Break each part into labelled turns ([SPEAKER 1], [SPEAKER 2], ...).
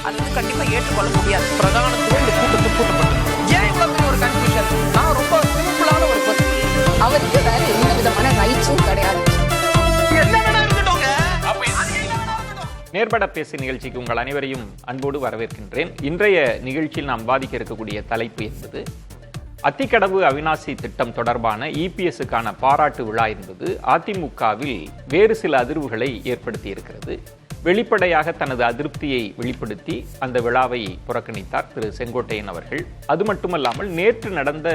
[SPEAKER 1] அது வந்து கண்டிப்பா ஏற்றுக்கொள்ள முடியாது. பிரதானத்துவம் இந்த கூட்டத்தில் கூட்டப்பட்டது. ஏன் இவ்வளவு பெரிய ஒரு கன்ஃபியூஷன்? நான் ரொம்ப சிம்பிளான ஒரு பர்சன்.
[SPEAKER 2] அவருக்கு வேற எந்த விதமான ரைட்ஸும் கிடையாது.
[SPEAKER 3] நேர்பட பேசு நிகழ்ச்சிக்கு உங்கள் அனைவரையும் அன்போடு வரவேற்கின்றேன். இன்றைய நிகழ்ச்சியில் நாம் விவாதிக்க இருக்கக்கூடிய தலைப்பு என்பது அத்திக்கடவு அவிநாசி திட்டம் தொடர்பான இபிஎஸ்ஸுக்கான பாராட்டு விழா என்பது அதிமுகவில் வேறு சில அதிர்வுகளை ஏற்படுத்தி இருக்கிறது. வெளிப்படையாக தனது அதிருப்தியை வெளிப்படுத்தி அந்த விழாவை புறக்கணித்தார் திரு செங்கோட்டையன் அவர்கள். அது மட்டுமல்லாமல் நேற்று நடந்த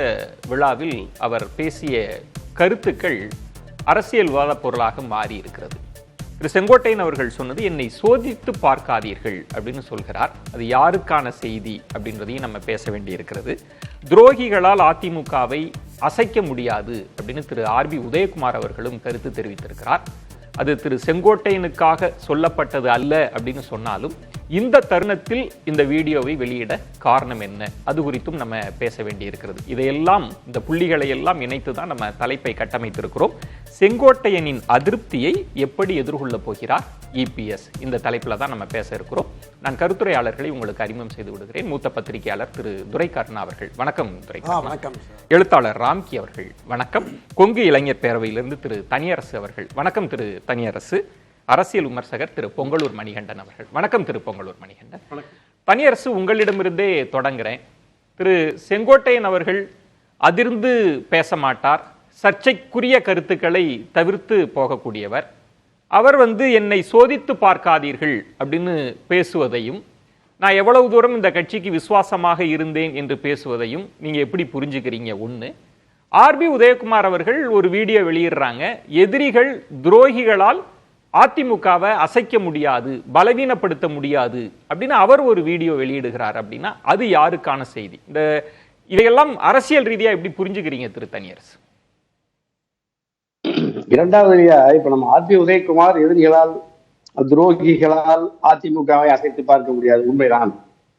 [SPEAKER 3] விழாவில் அவர் பேசிய கருத்துக்கள் அரசியல் விவாத பொருளாக மாறி இருக்கிறது. திரு செங்கோட்டையன் அவர்கள் சொன்னது, என்னை சோதித்து பார்க்காதீர்கள் அப்படின்னு சொல்கிறார். அது யாருக்கான செய்தி அப்படின்றதையும் நம்ம பேச வேண்டி இருக்கிறது. துரோகிகளால் அதிமுகவை அசைக்க முடியாது அப்படின்னு திரு ஆர்பி உதயகுமார் அவர்களும் கருத்து தெரிவித்திருக்கிறார். அது திரு செங்கோட்டையனுக்காக சொல்லப்பட்டது அல்ல அப்படின்னு சொன்னாலும் இந்த தருணத்தில் இந்த வீடியோவை வெளியிட காரணம் என்ன, அது குறித்தும் நம்ம பேச வேண்டி இருக்கிறது. இதையெல்லாம், இந்த புள்ளிகளை எல்லாம் இணைத்து தான் நம்ம தலைப்பை கட்டமைத்திருக்கிறோம். செங்கோட்டையனின் அதிருப்தியை எப்படி எதிர்கொள்ள போகிறார் இபிஎஸ், இந்த தலைப்பில் தான் நம்ம பேச இருக்கிறோம். நான் கருத்துரையாளர்களை உங்களுக்கு அறிமுகம் செய்து விடுகிறேன். மூத்த பத்திரிகையாளர் திரு துரைக்கருணா அவர்கள், வணக்கம் துரைக்கருணா.
[SPEAKER 4] வணக்கம்.
[SPEAKER 3] எழுத்தாளர் ராம்கி அவர்கள், வணக்கம். கொங்கு இளைஞர் பேரவையிலிருந்து திரு தனியரசு அவர்கள், வணக்கம் திரு தனியரசு. அரசியல் விமர்சகர் திரு பொங்கலூர் மணிகண்டன் அவர்கள், வணக்கம் திரு பொங்கலூர் மணிகண்டன். தனியரசு, உங்களிடமிருந்தே தொடங்குறேன். திரு செங்கோட்டையன் அவர்கள் அதிர்ந்து பேச மாட்டார், சர்ச்சைக்குரிய கருத்துக்களை தவிர்த்து போகக்கூடியவர். அவர் என்னை சோதித்து பார்க்காதீர்கள் அப்படின்னு பேசுவதையும், நான் எவ்வளவு தூரம் இந்த கட்சிக்கு விசுவாசமாக இருந்தேன் என்று பேசுவதையும் நீங்க எப்படி புரிஞ்சுக்கிறீங்க? ஒன்று. ஆர்பி உதயகுமார் அவர்கள் ஒரு வீடியோ வெளியிடுறாங்க, எதிரிகள் துரோகிகளால் அதிமுகவை அசைக்க முடியாது, பலவீனப்படுத்த முடியாது அப்படின்னு அவர் ஒரு வீடியோ வெளியிடுகிறார். அப்படின்னா அது யாருக்கான செய்தி? இதையெல்லாம் அரசியல் ரீதியா எப்படி புரிஞ்சுக்கிறீங்க திரு தனியரசு?
[SPEAKER 4] இரண்டாவதுயா, இப்ப நம்ம ஆர்பி உதயகுமார் எதிரிகளால் துரோகிகளால் அதிமுகவை அசைத்து பார்க்க முடியாது, உண்மைதான்.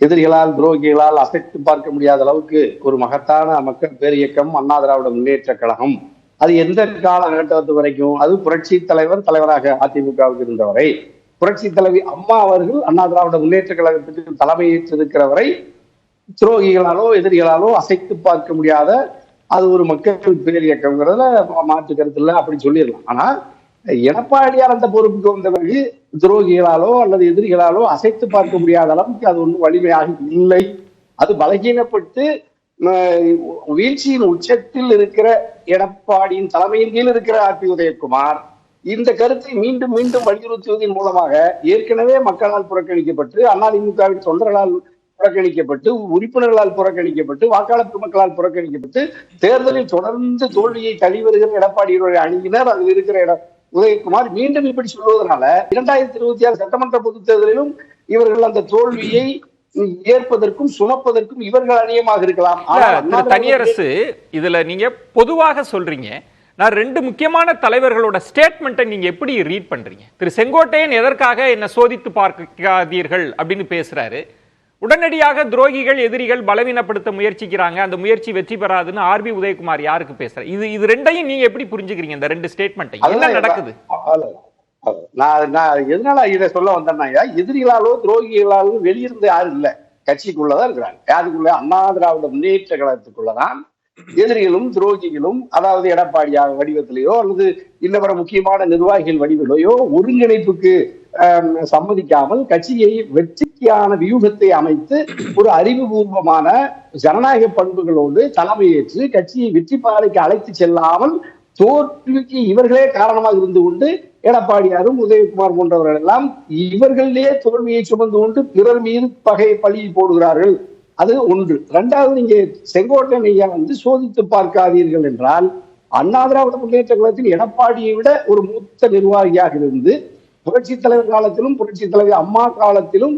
[SPEAKER 4] எதிரிகளால் துரோகிகளால் அசைத்து பார்க்க முடியாத அளவுக்கு ஒரு மகத்தான மக்கள் பேர் இயக்கம் அண்ணா திராவிட முன்னேற்ற கழகம், அது எந்த காலகட்டத்து வரைக்கும், அது புரட்சி தலைவராக அதிமுகவுக்கு இருந்தவரை, புரட்சி தலைவி அம்மா அவர்கள் அண்ணா திராவிட முன்னேற்ற கழகத்துக்கு தலைமையேற்றிருக்கிற வரை துரோகிகளாலோ எதிரிகளாலோ அசைத்து பார்க்க முடியாத அது ஒரு மக்கள் பேர் இயக்கம்ங்கிறதுல மாற்று கருத்து இல்லை, அப்படி சொல்லிடலாம். ஆனா எடப்பாடியார் அந்த பொறுப்புக்கு வந்த பிறகு துரோகிகளாலோ அல்லது எதிரிகளாலோ அசைத்து பார்க்க முடியாத அளவுக்கு அது ஒன்றும் வலிமையாக இல்லை. அது பலகீனப்பட்டு வீழ்ச்சியின் உச்சத்தில் இருக்கிற எடப்பாடியின் தலைமையின் கீழ் இருக்கிற ஆர்பி உதயகுமார் இந்த கருத்தை மீண்டும் மீண்டும் வலியுறுத்துவதன் மூலமாக ஏற்கனவே மக்களால் புறக்கணிக்கப்பட்டு, அதிமுகவின் தொண்டர்களால் புறக்கணிக்கப்பட்டு, உறுப்பினர்களால் புறக்கணிக்கப்பட்டு, வாக்காளர் மக்களால் புறக்கணிக்கப்பட்டு, தேர்தலில் தொடர்ந்து தோல்வியை தழுவிவருகிற எடப்பாடியுடைய அணியினர் அது இருக்கிற உதயகுமார் மீண்டும் இப்படி சொல்வதனால 2026 சட்டமன்ற பொதுத் தேர்தலிலும் இவர்கள் அந்த தோல்வியை ஏற்பதற்கும் சுமப்பதற்கும் இவர்கள் அணியமாக இருக்கலாம்.
[SPEAKER 3] தனியரசு, இதுல நீங்க பொதுவாக சொல்றீங்க, நான் ரெண்டு முக்கியமான தலைவர்களோட ஸ்டேட்மெண்ட்டை நீங்க எப்படி ரீட் பண்றீங்க? திரு செங்கோட்டையன் எதற்காக என்ன சோதித்து பார்க்காதீர்கள் அப்படின்னு பேசுறாரு, உடனடியாக துரோகிகள் எதிரிகள் பலவீனப்படுத்த முயற்சிக்கிறாங்க, அந்த முயற்சி வெற்றி பெறாதுன்னு ஆர்பி உதயகுமார் யாருக்கு பேசுற? இது ரெண்டையும் நீங்க எப்படி புரிஞ்சுக்கிறீங்க? இந்த ரெண்டு ஸ்டேட்மெண்ட்டை என்ன நடக்குது?
[SPEAKER 4] நான் எதனால இதை சொல்ல வந்தேன்னா, எதிரிகளாலோ துரோகிகளாலோ வெளியிருந்து யாரும் இல்லை, கட்சிக்குள்ளதான் இருக்கிறாங்க. யாருக்குள்ள? அண்ணா திராவிட முன்னேற்ற கழகத்துக்குள்ளதான் எதிரிகளும் துரோகிகளும், அதாவது எடப்பாடியாக வடிவத்திலேயோ அல்லது இன்னவர முக்கியமான நிர்வாகிகள் வடிவிலேயோ ஒருங்கிணைப்புக்கு சம்மதிக்காமல் கட்சியை வெற்றிக்கான வியூகத்தை அமைத்து ஒரு அறிவுபூர்வமான ஜனநாயக பண்புகளோடு தலைமையேற்று கட்சியை வெற்றி பாதைக்கு அழைத்து செல்லாமல் தோல்விக்கு இவர்களே காரணமாக இருந்து கொண்டு எடப்பாடியாரும் உதயகுமார் போன்றவர்கள் எல்லாம் இவர்களே தோல்வியை சுமந்து கொண்டு பிறர் மீது பழி போடுகிறார்கள். அது ஒன்று. இரண்டாவது, நீங்க செங்கோட்டையன் ஐயா சோதித்து பார்க்காதீர்கள் என்றால், அண்ணா திராவிட முன்னேற்ற கழகத்தில் எடப்பாடியை விட ஒரு மூத்த நிர்வாகியாக இருந்து புரட்சி தலைவர் காலத்திலும் புரட்சி தலைவர் அம்மா காலத்திலும்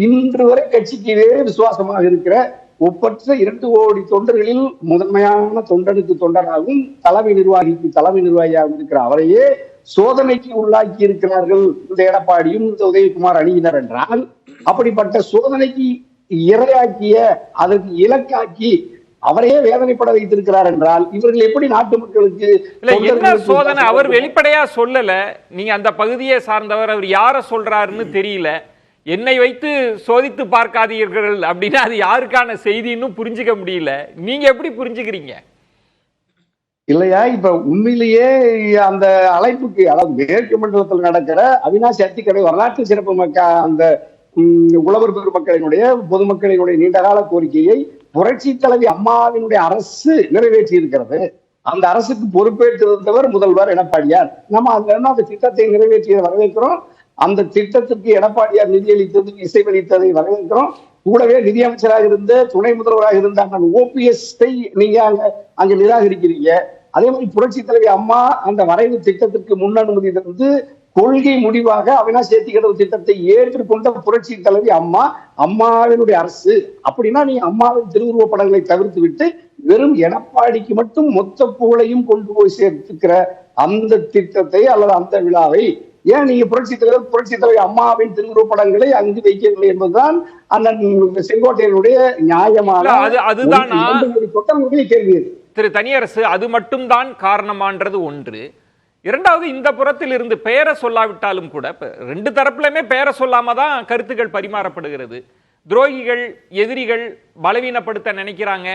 [SPEAKER 4] இன்று வரை கட்சிக்கு இதே விசுவாசமாக இருக்கிற ஒப்பற்ற 2 கோடி தொண்டர்களில் முதன்மையான தொண்டனுக்கு தொண்டராகவும் தலைமை நிர்வாகியாகவும் இருக்கிற அவரையே சோதனைக்கு உள்ளாக்கி இருக்கிறார்கள் இந்த எடப்பாடியும் இந்த உதயகுமார் அணியினர் என்றால், அப்படிப்பட்ட சோதனைக்கு இரையாக்கிய, அதற்கு இலக்காக்கி அவரையே வேதனைப்பட வைத்திருக்கிறார் என்றால் இவர்கள் எப்படி நாட்டு மக்களுக்கு
[SPEAKER 3] என்ன சோதனை? அவர் வெளிப்படையா சொல்லல, நீங்க அந்த பகுதியை சார்ந்தவர், அவர் யார சொல்றாருன்னு தெரியல. என்னை வைத்து சோதித்து பார்க்காதீர்கள் அப்படின்னா அது யாருக்கான செய்தின்னு புரிஞ்சுக்க முடியல. நீங்க எப்படி புரிஞ்சுக்கிறீங்க?
[SPEAKER 4] இல்லையா, இப்ப உண்மையிலேயே அந்த அழைப்புக்கு, அதாவது மேற்கு மண்டலத்தில் நடக்கிற அவினாசி அத்திக்கடை வரலாற்று சிறப்பு அந்த உழவர் பெருமக்களினுடைய பொதுமக்களினுடைய நீண்டகால கோரிக்கையை புரட்சி தலைவி அம்மாவினுடைய அரசு நிறைவேற்றி இருக்கிறது. அந்த அரசுக்கு பொறுப்பேற்றிருந்தவர் முதல்வர் எடப்பாடியார். நம்ம அந்த திட்டத்தை நிறைவேற்றியதை வரவேற்கிறோம். அந்த திட்டத்திற்கு எடப்பாடியார் நிதியளித்தது, இசைவளித்ததை வரவேற்கிறோம். கூடவே நிதியமைச்சராக இருந்த துணை முதல்வராக இருந்த அண்ணன் ஓபிஎஸ்ஐ நீங்க அங்க நிராகரிக்கிறீங்க. அதே மாதிரி புரட்சி தலைவி அம்மா அந்த வரைவு திட்டத்திற்கு முன்னனுமதி தந்து கொள்கை முடிவாக அவினாசி அத்திக்கடவு திட்டத்தை ஏற்றுக்கொண்ட புரட்சி தலைவி அம்மா, அம்மாவினுடைய அரசு. அப்படின்னா நீ அம்மாவின் திருவுருவ படங்களை தவிர்த்து விட்டு வெறும் எடப்பாடிக்கு மட்டும் மொத்த புகழையும் கொண்டு போய் சேர்த்துக்கிற அந்த திட்டத்தை அல்லது அந்த விழாவை ஏன் நீங்க புரட்சி தலைவர் அம்மாவின் திருவுருவ படங்களை அங்கு வைக்கவில்லை என்பதுதான் அண்ணன் செங்கோட்டையனுடைய நியாயமான கேள்வி.
[SPEAKER 3] திரு தனியரசு, அது மட்டும்தான் காரணமான்றது ஒன்று. இரண்டாவது, இந்த புறத்தில் இருந்து பெயரை சொல்லாவிட்டாலும் கூட ரெண்டு தரப்புலையுமே பெயரை சொல்லாம தான் கருத்துக்கள் பரிமாறப்படுகிறது. துரோகிகள், எதிரிகள் பலவீனப்படுத்த நினைக்கிறாங்க.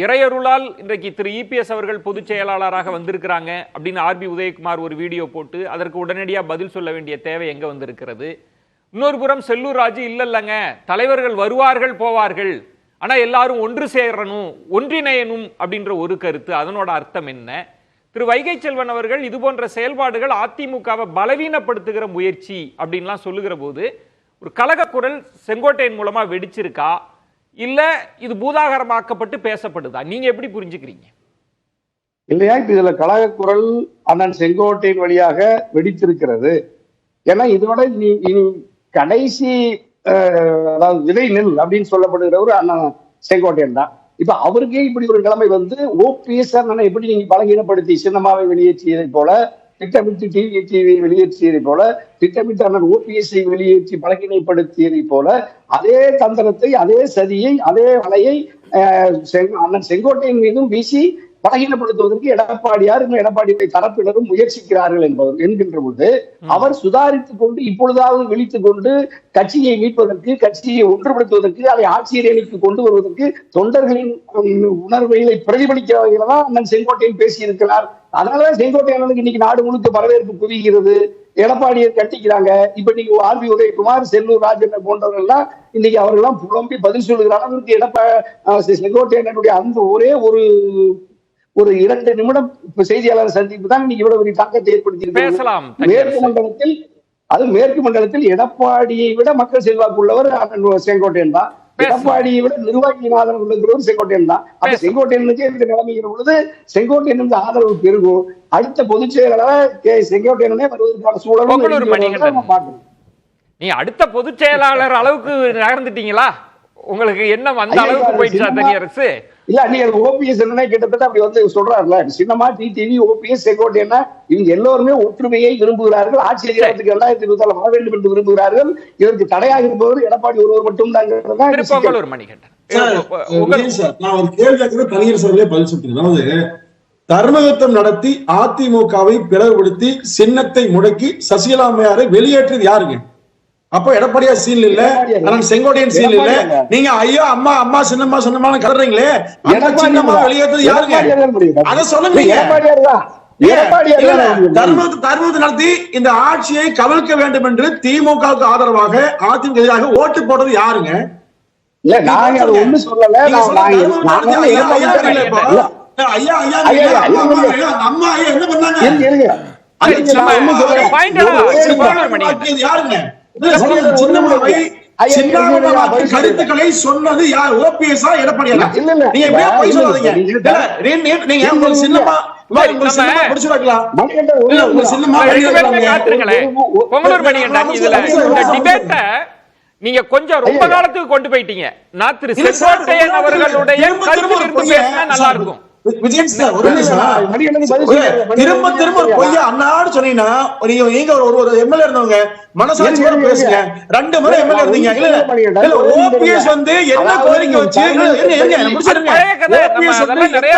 [SPEAKER 3] இறையருளால் இன்றைக்கு திரு இபிஎஸ் அவர்கள் பொதுச் செயலாளராக வந்திருக்கிறாங்க அப்படின்னு ஆர்பி உதயகுமார் ஒரு வீடியோ போட்டு அதற்கு உடனடியாக பதில் சொல்ல வேண்டிய தேவை எங்க வந்திருக்கிறது? இன்னொரு புறம் செல்லூர் ராஜு இல்லைங்க, தலைவர்கள் வருவார்கள் போவார்கள், ஆனா எல்லாரும் ஒன்று சேரணும், ஒன்றிணையணும் அப்படின்ற ஒரு கருத்து. அதனோட அர்த்தம் என்ன? திரு வைகை செல்வன் அவர்கள் இது போன்ற செயல்பாடுகள் அதிமுகவை பலவீனப்படுத்துகிற முயற்சி அப்படின்லாம் சொல்லுகிற போது ஒரு கலக குரல் செங்கோட்டையன் மூலமா வெடிச்சிருக்கா, இல்ல இது பூதாகரமாக்கப்பட்டு பேசப்படுதா? நீங்க எப்படி புரிஞ்சுக்கிறீங்க?
[SPEAKER 4] இல்லையா, இப்ப இதுல கலக குரல் அண்ணன் செங்கோட்டையின் வழியாக வெடித்திருக்கிறது. ஏன்னா இதோட இனி கடைசி அதாவது விதை நெல் அப்படின்னு சொல்லப்படுகிறவர் அண்ணன் செங்கோட்டையன் தான். இப்ப அவருக்கே இப்படி ஒரு நிலைமை வந்து ஓபிஎஸ் எப்படி நீங்க பலகீனப்படுத்தி சின்னமாவை வெளியேற்றியதை போல, திட்டமிட்டு டிவி வெளியேற்றியதை போல, திட்டமிட்டு அண்ணன் ஓபிஎஸ்ஐ வெளியேற்றி பலகீனப்படுத்தியதை போல அதே தந்திரத்தை, அதே சதியை, அதே வலையை அண்ணன் செங்கோட்டையின் மீதும் வீசி பலகீனப்படுத்துவதற்கு எடப்பாடியார் தரப்பினரும் முயற்சிக்கிறார்கள் என்கின்ற பொழுது அவர் சுதாரித்துக் கொண்டு இப்பொழுதாவது விழித்துக் கொண்டு கட்சியை மீட்பதற்கு, கட்சியை ஒன்றுபடுத்துவதற்கு, அதை ஆட்சியர் அணிக்கு கொண்டு வருவதற்கு தொண்டர்களின் உணர்வுகளை பிரதிபலிக்கிற வகையில தான் அண்ணன் செங்கோட்டையன் பேசியிருக்கிறார். அதனாலதான் செங்கோட்டையனுக்கு இன்னைக்கு நாடு முழுக்க வரவேற்பு குவிகிறது. எடப்பாடியை கட்டிக்கிறாங்க. இப்ப நீங்க ஆர்பி உதயகுமார், செல்லூர் ராஜன் போன்றவர்கள் எல்லாம் இன்னைக்கு அவர்கள்லாம் புலம்பி பதில் சொல்லுகிற அளவுக்கு செங்கோட்டையனுடைய அந்த ஒரே ஒரு 2 நிமிடம் செய்தியாளர் சந்திப்பு தான் இன்னைக்கு இவ்வளவு பெரிய தாக்கத்தை ஏற்படுத்தி மேற்கு மண்டலத்தில் எடப்பாடியை விட மக்கள் செல்வாக்கு உள்ளவர் செங்கோட்டையன் தான். எடப்பாடியை விட நிர்வாகியின் ஆதரவு உள்ளவர் செங்கோட்டையன் தான். அப்ப செங்கோட்டையனுக்கு இந்த நிலைமைகிற பொழுது செங்கோட்டையன் ஆதரவு பெருகும். அடுத்த பொதுச் செயலாளர் செங்கோட்டையனே வருவதற்கான சூழலும்
[SPEAKER 3] நீ அடுத்த பொதுச் செயலாளர் அளவுக்கு நகர்ந்துட்டீங்களா? உங்களுக்கு என்ன அந்த அளவுக்கு போயிடுச்சா தனியரசு?
[SPEAKER 4] இல்ல, நீங்க ஓபிஎஸ் கிட்டத்தட்ட அப்படி வந்து சொல்றாருல, சின்னமா டிடிவி, ஓபிஎஸ், செங்கோட்டையன் இவங்க எல்லோருமே ஒற்றுமையை விரும்புகிறார்கள். ஆட்சி அதிகாரத்துக்கு 2024 வர வேண்டும் என்று விரும்புகிறார்கள். இதற்கு தடையாக இருப்பவர் எடப்பாடி ஒருவர் மட்டும் தான்.
[SPEAKER 3] ஒரு மணிகண்டன்
[SPEAKER 5] நான் ஒரு கேள்வி தனியரசர்களே பதில் சொல்றேன். அதாவது தர்மயுத்தம் நடத்தி அதிமுகவை பிளவுபடுத்தி சின்னத்தை முடக்கி சசிகலா அம்மையாரை வெளியேற்றியது யாருங்க? அப்போ எடப்பாடியார் சீல் இல்ல, செங்கோட்டையன் சீல் இல்ல. நீங்க ஐயோ அம்மா அம்மா சின்னம்மா சொன்னமான கதறீங்களே, அந்த சின்னம்மா வெளியேற்றது யாருங்க? அத சொல்லுங்க. தர்மத்தை நடத்தி இந்த ஆட்சியை கவிழ்க்க வேண்டும் என்று திமுகவுக்கு ஆதரவாக, அதிமுக எதிராக ஓட்டு போட்டது யாருங்க?
[SPEAKER 4] இல்ல, நாங்க அது ஒண்ணு சொல்லல.
[SPEAKER 5] ஐயா ஐயா அம்மா ஐயா என்ன பண்ணாங்க? யாருங்க? கருத்துக்களை சொன்னது யார்? ஓபிஎஸ் எடப்பாடியா? நீங்க போய் சொல்லாதீங்க. நீங்க சின்னமா
[SPEAKER 3] நீங்க கொஞ்சம் ரொம்ப காலத்துக்கு கொண்டு போயிட்டீங்க. நான் திரு செங்கோட்டையன் அவர்களுடைய கருத்து பேசினா நல்லா இருக்கும்.
[SPEAKER 5] விஜயன் சார் ஒரு திரும்ப திரும்ப பொய்யா அண்ணாடு சொன்னீங்கன்னா நீங்க ஒரு எம்எல்ஏ இருந்தவங்க மனசாட்சியோட பேசுங்க. 2 முறை எம்எல்ஏ இருந்தீங்க. இல்ல ஓபிஎஸ் வந்து என்ன கோரிக்கை வச்சு
[SPEAKER 3] நிறைய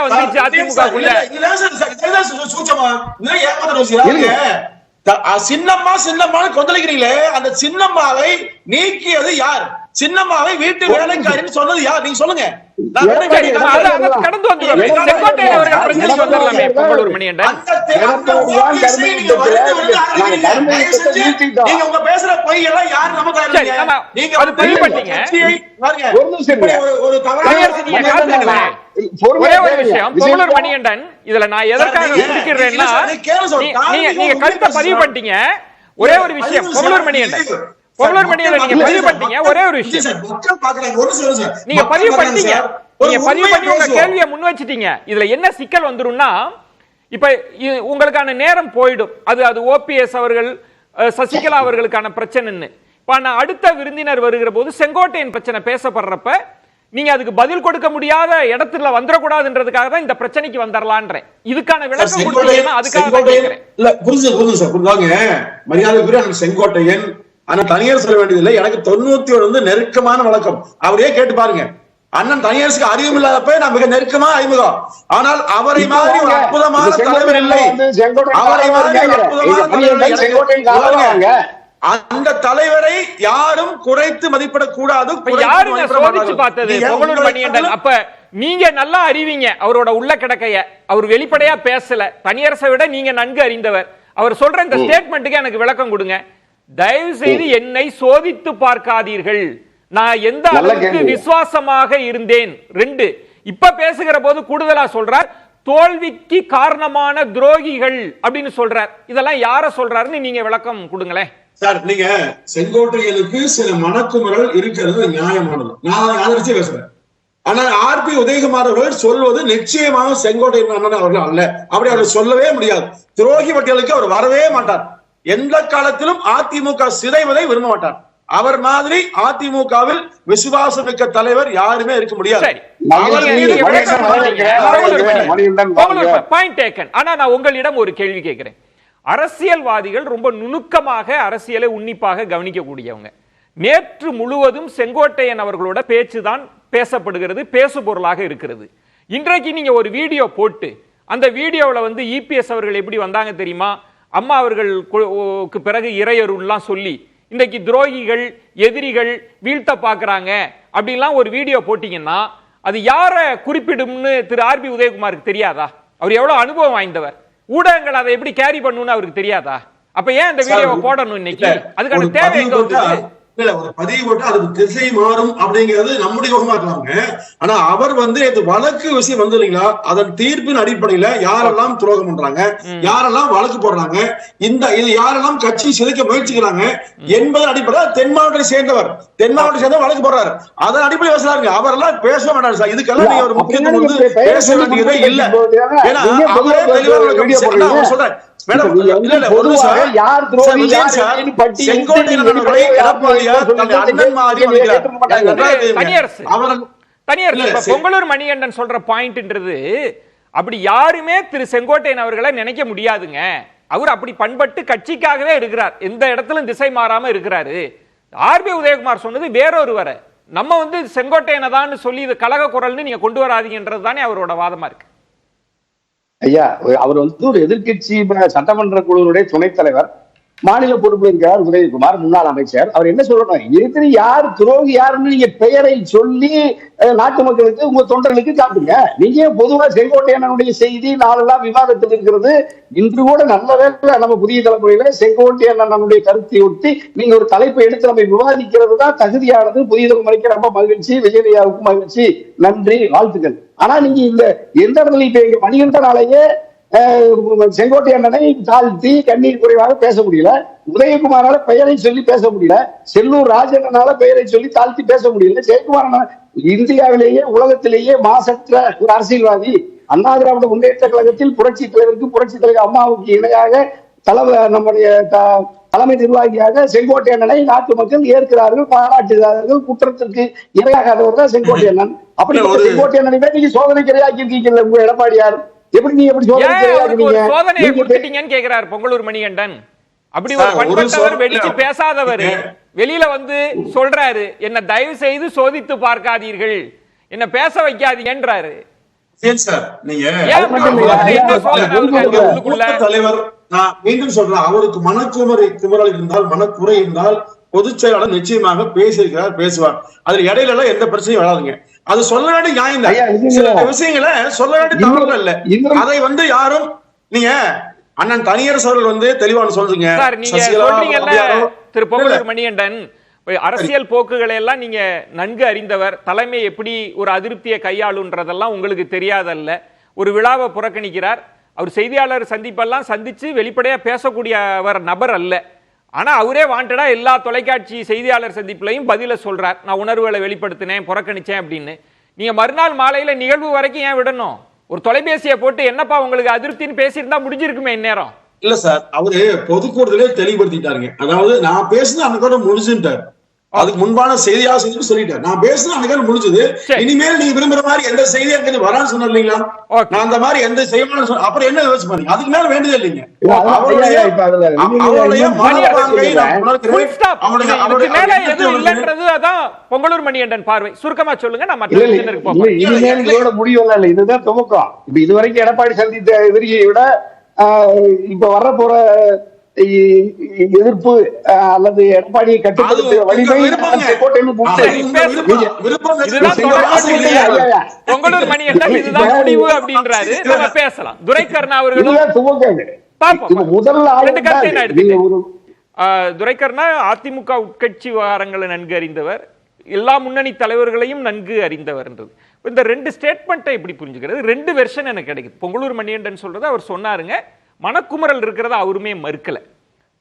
[SPEAKER 3] வந்துச்சு அதிமுக.
[SPEAKER 5] சின்னம்மா கொந்தளிக்கிறீங்களே, அந்த சின்னம்மாவை நீக்கியது யார்? சின்னம்மாவை வீட்டு வேலைக்காரின்னு சொன்னது யார்? நீங்க சொல்லுங்க.
[SPEAKER 3] கடந்து
[SPEAKER 5] உங்க பேசுற பொய் எல்லாம் யாரு
[SPEAKER 3] ஒரே ஒரு விஷயம், பொங்கலூர் மணிகண்டன், இதுல நான் எதற்காக குடிக்கிறேன்னா, நீங்க கருத்தை பதிவு பண்ணிட்டீங்க. ஒரே ஒரு விஷயம், பொங்கலூர் மணிகண்டன் நீங்க பதிவு பண்ணிட்டீங்க. ஒரே ஒரு விஷயம் நீங்க பதிவு பண்ணிட்டீங்க. நீங்க பதிவு பண்ணி உங்க கேள்வியை முன் வச்சிட்டீங்க. இதுல என்ன சிக்கல் வந்துரும்னா, இப்ப உங்களுக்கான நேரம் போயிடும். அது ஓபிஎஸ் அவர்கள் சசிகலா அவர்களுக்கான பிரச்சனைன்னு. இப்ப நான் அடுத்த விருந்தினர் வருகிற போது செங்கோட்டையன் பிரச்சனை பேசப்படுறப்ப நீங்க அதுக்கு பதில் கொடுக்க முடியாத இடத்துல வந்துடக்கூடாதுன்றதுக்காக தான் இந்த பிரச்சனைக்கு வந்துடலான்றேன். இதுக்கான விளக்கம் கொடுத்தீங்கன்னா அதுக்காக கேட்கிறேன்.
[SPEAKER 5] இல்ல புரிஞ்சு சார், புரிஞ்சுவாங்க. மரியாதைக்குரிய செங்கோட்டையன் ஆனா தனியார் சொல்ல வேண்டியதில்லை. எனக்கு 91 வந்து நெருக்கமான வழக்கம். அவரே கேட்டு பாருங்க. அண்ணன் தனியாருக்கு அறிவும் இல்லாதப்ப நான் மிக நெருக்கமா அறிமுகம். ஆனால் அவரை மாதிரி ஒரு அற்புதமான தலைவர் இல்லை. அவரை மாதிரி அந்த தலைவரை யாரும் குறைத்து மதிப்பிடக்கூடாது.
[SPEAKER 3] யாருங்க சோதிச்சு பார்த்தது பொங்கலூர் மணிகண்டன்? அப்ப நீங்க நல்லா அறிவீங்க அவரோட உள்ள கிடக்கைய. அவர் வெளிப்படையா பேசல. தனியரசை விட நீங்க நன்கு அறிந்தவர். அவர் சொல்ற இந்த ஸ்டேட்மெண்ட்டுக்கு எனக்கு விளக்கம் கொடுங்க. தயவு செய்து என்னை சோதித்து பார்க்காதீர்கள். நான் எந்த அளவுக்கு விசுவாசமாக இருந்தேன். 2 இப்ப பேசுகிற போது கூடுதலா சொல்றார், தோல்விக்கு காரணமான துரோகிகள் அப்படின்னு சொல்றார். இதெல்லாம் யார சொல்றாருன்னு நீங்க விளக்கம் கொடுங்களேன்
[SPEAKER 5] சார். நீங்க செங்கோட்டையனுக்கு சில மனக்குமுறல் இருக்கிறது நியாயமானது, நான் ஆதரிச்சு பேசுறேன். ஆனால் ஆர்பி உதயகுமார் அவர்கள் சொல்வது நிச்சயமாக செங்கோட்டையன் அண்ணன் அவர்கள் அல்ல. அப்படி அவர் சொல்லவே முடியாது. துரோகி பட்டியலுக்கு அவர் வரவே மாட்டார். எந்த காலத்திலும் அதிமுக சிதைவதை விரும்ப மாட்டார். அவர் மாதிரி அதிமுகவில் விசுவாசமிக்க தலைவர் யாருமே இருக்க முடியாது.
[SPEAKER 3] ஆனா நான் உங்களிடம் ஒரு கேள்வி கேட்கிறேன். அரசியல்வாதிகள் ரொம்ப நுணுக்கமாக அரசியலை உன்னிப்பாக கவனிக்கக்கூடியவங்க. நேற்று முழுவதும் செங்கோட்டையன் அவர்களோட பேச்சுதான் பேசப்படுகிறது, பேசு பொருளாக இருக்கிறது. இன்றைக்கு நீங்க ஒரு வீடியோ போட்டு அந்த வீடியோவில் வந்து இபிஎஸ் அவர்கள் எப்படி வந்தாங்க தெரியுமா, அம்மா அவர்களுக்கு பிறகு இறையருள்லாம் சொல்லி இன்றைக்கு துரோகிகள் எதிரிகள் வீழ்த்த பாக்குறாங்க அப்படின்லாம் ஒரு வீடியோ போட்டீங்கன்னா அது யார குறிப்பிடும்னு திரு ஆர்பி உதயகுமாருக்கு தெரியாதா? அவர் எவ்வளவு அனுபவம் வாய்ந்தவர். ஊடகங்கள் அதை எப்படி கேரி பண்ணுன்னு அவருக்கு தெரியாதா? அப்ப ஏன் அந்த வீடியோவை போடணும் இன்னைக்கு? அதுக்கான தேவை எங்க வந்து
[SPEAKER 5] இல்ல ஒரு பதிவு போட்டு அதுக்கு திசை மாறும் அப்படிங்கிறது நம்முடைய யோகமா இருக்கலாங்க. ஆனா அவர் வந்து இது வழக்கு விஷயம் வந்து இல்லைங்களா, அதன் தீர்ப்பின் அடிப்படையில யாரெல்லாம் துரோகம் பண்றாங்க, யாரெல்லாம் வழக்கு போடுறாங்க, இது யாரெல்லாம் கட்சி சிதைக்க முயற்சிக்கிறாங்க என்பதன் அடிப்படையில் தென் மாவட்டத்தை சேர்ந்தவர் வழக்கு போடுறாரு. அதன் அடிப்படையில் பேசுறாங்க. அவரெல்லாம் பேச மாட்டாரு சார். இதுக்கெல்லாம் நீங்க ஒரு முக்கியத்துவம் வந்து பேச வேண்டியதே இல்ல. ஏன்னா அவரே தெளிவாக சொல்றேன்.
[SPEAKER 3] பொங்கலூர் மணிகண்டன் சொல்ற பாயிண்ட்ன்றது அப்படி யாருமே திரு செங்கோட்டையன் அவர்களை நினைக்க முடியாதுங்க. அவர் அப்படி பண்பட்டு கட்சிக்காகவே இருக்கிறார். எந்த இடத்திலும் திசை மாறாம இருக்கிறாரு. ஆர்பி உதயகுமார் சொன்னது வேறொருவரை நம்ம வந்து செங்கோட்டையனை தான் சொல்லி இது கலக குரல்னு நீங்க கொண்டு வராதீங்கன்றது தானே அவரோட வாதமா இருக்கு.
[SPEAKER 4] ஐயா, அவர் வந்து ஒரு எதிர்கட்சி சட்டமன்ற குழுவினுடைய துணைத் தலைவர், மாநில பொறுப்பில் இருக்கிறார் உதயகுமார், முன்னாள் அமைச்சர். அவர் என்ன சொல்லணும், இருக்கிற யார் துரோகி யாருன்னு நீங்க பெயரை சொல்லி நாட்டு மக்களுக்கு உங்க தொண்டர்களுக்கு காட்டுங்க. நீங்க பொதுவாக செங்கோட்டையனுடைய செய்தி நாளெல்லாம் விவாதத்தில் இருக்கிறது. இன்று கூட நல்ல வேலை நம்ம புதிய தலைமுறையில செங்கோட்டையனுடைய கருத்தை ஒட்டி நீங்க ஒரு தலைப்பை எடுத்து நம்ம விவாதிக்கிறது தான் தகுதியானது. புதிய தலைமுறைக்கு ரொம்ப மகிழ்ச்சி, விஜயலையாவுக்கும் மகிழ்ச்சி, நன்றி, வாழ்த்துக்கள். ஆனா நீங்க இந்த எந்த இடத்துல இப்ப எங்க மணிகண்டனாலேயே செங்கோட்டை அண்ணனை தாழ்த்தி கண்ணீர் குறைவாக பேச முடியல, உதயகுமாரால பெயரை சொல்லி பேச முடியல, செல்லூர் ராஜனால பெயரை சொல்லி தாழ்த்தி பேச முடியல. ஜெயக்குமார் இந்தியாவிலேயே உலகத்திலேயே மாசற்ற ஒரு அரசியல்வாதி. அண்ணா திராவிட முன்னேற்ற கழகத்தில் புரட்சி தலைவருக்கு புரட்சி தலைவர் அம்மாவுக்கு இணையாக நம்முடைய தலைமை நிர்வாகியாக செங்கோட்டையண்ணனை நாட்டு மக்கள் ஏற்கிறார்கள், பாராட்டுகிறார்கள். குற்றத்திற்கு இரையாகாதவர் தான் செங்கோட்டையண்ணன். அப்படி செங்கோட்டையண்ணனை நீங்க சோதனைக்கு இரையாக்கி இருக்கீங்கல்ல உங்க எடப்பாடியார். எப்படி நீங்க எப்படி
[SPEAKER 3] சோதனையை கொடுத்துட்டீங்கன்னு கேக்குறாரு பொங்கலூர் மணிகண்டன். அப்படி ஒரு பண்பட்டவர், வெடிச்சு பேசாதவர் வெளியில வந்து சொல்றாரு, என்ன தயவு செய்து சோதித்து பார்க்காதீர்கள், என்ன பேச வைக்காதீங்கன்றாரு.
[SPEAKER 5] தலைவர் நான் மீண்டும் சொல்றேன், அவருக்கு குமரல் இருந்தால், மனக்குறை இருந்தால் பொதுச் செயலாளர் நிச்சயமாக பேசியிருக்கிறார், பேசுவார். அதுல இடையில எல்லாம் எந்த பிரச்சனையும் வராதுங்க. அது சொல்ல வேண்டிய நியாயம் தான். சில விஷயங்களை சொல்ல வேண்டிய தவறுகள் இல்ல. அதை வந்து யாரும் நீங்க அண்ணன் தனியரசு அவர்கள் வந்து தெளிவான சொல்றீங்க.
[SPEAKER 3] திரு பொங்கலூர் மணிகண்டன் அரசியல் போக்குகளை எல்லாம் நீங்க நன்கு அறிந்தவர். தலைமை எப்படி ஒரு அதிருப்தியை கையாளுன்றதெல்லாம் உங்களுக்கு தெரியாதல்ல. ஒரு விழாவை புறக்கணிக்கிறார். அவர் செய்தியாளர் சந்திப்பெல்லாம் சந்திச்சு வெளிப்படையா பேசக்கூடியவர் நபர் அல்ல. ஆனா அவரே வாண்டடா எல்லா தொலைக்காட்சி செய்தியாளர் சந்திப்புலையும் பதில சொல்றார், நான் உணர்வுகளை வெளிப்படுத்தினேன், புறக்கணிச்சேன் அப்படின்னு. நீங்க மறுநாள் மாலையில நிகழ்வு வரைக்கும் ஏன் விடணும்? ஒரு தொலைபேசியை போட்டு என்னப்பா உங்களுக்கு அதிருப்தின்னு பேசியிருந்தா முடிஞ்சிருக்குமே இந்நேரம்.
[SPEAKER 5] இல்ல சார், அவரு பொதுக்கூட்டத்திலே தெளிவுபடுத்திட்டாருங்க. அதாவது நான் பேசுறது அன்னைக்கு முடிச்சுட்டாரு. அதுக்கு முன்பான செய்தியாளர் சொல்லிட்டாரு, நான் பேசுறது அன்னைக்கு முடிஞ்சது. இனிமேல் நீங்க விரும்புற மாதிரி எந்த செய்தி எனக்கு வரான்னு சொன்ன இல்லீங்களா? நான் அந்த மாதிரி எந்த செய்யணும் அப்புறம் என்ன யோசிச்சு பாருங்க. அதுக்கு மேல வேண்டியது இல்லைங்க.
[SPEAKER 3] பொங்கலூர் மணிகண்டன் பார்வை சுருக்கமா சொல்லுங்க. நம்ம
[SPEAKER 4] முடிவு இல்ல, இதுதான் துவக்கம். இப்ப இதுவரைக்கும் எடப்பாடி சந்தித்த எதிரியை விட இப்ப வர்ற போற எதிர்ப்பு அல்லது எடப்பாடியை கட்டுப்படுத்த வலிமை
[SPEAKER 3] பொங்கலூர் மணிகண்டன் இதுதான் முடிவு அப்படின்றாரு. நம்ம பேசலாம். துரைக்கர்ணா அவர்களும் துரைக்கர்ணா அதிமுக உட்கட்சி விவகாரங்களை நன்கு அறிந்தவர், எல்லா முன்னணி தலைவர்களையும் நன்கு அறிந்தவர். இந்த ரெண்டு ஸ்டேட்மெண்ட்டை எப்படி புரிஞ்சுக்கிறது? ரெண்டு வெர்ஷன் எனக்கு கிடைக்குது. பொங்கலூர் மணிகண்டன் சொல்றது அவர் சொன்னாருங்க, மனக்குமரல் இருக்கிறத அவருமே மறுக்கல.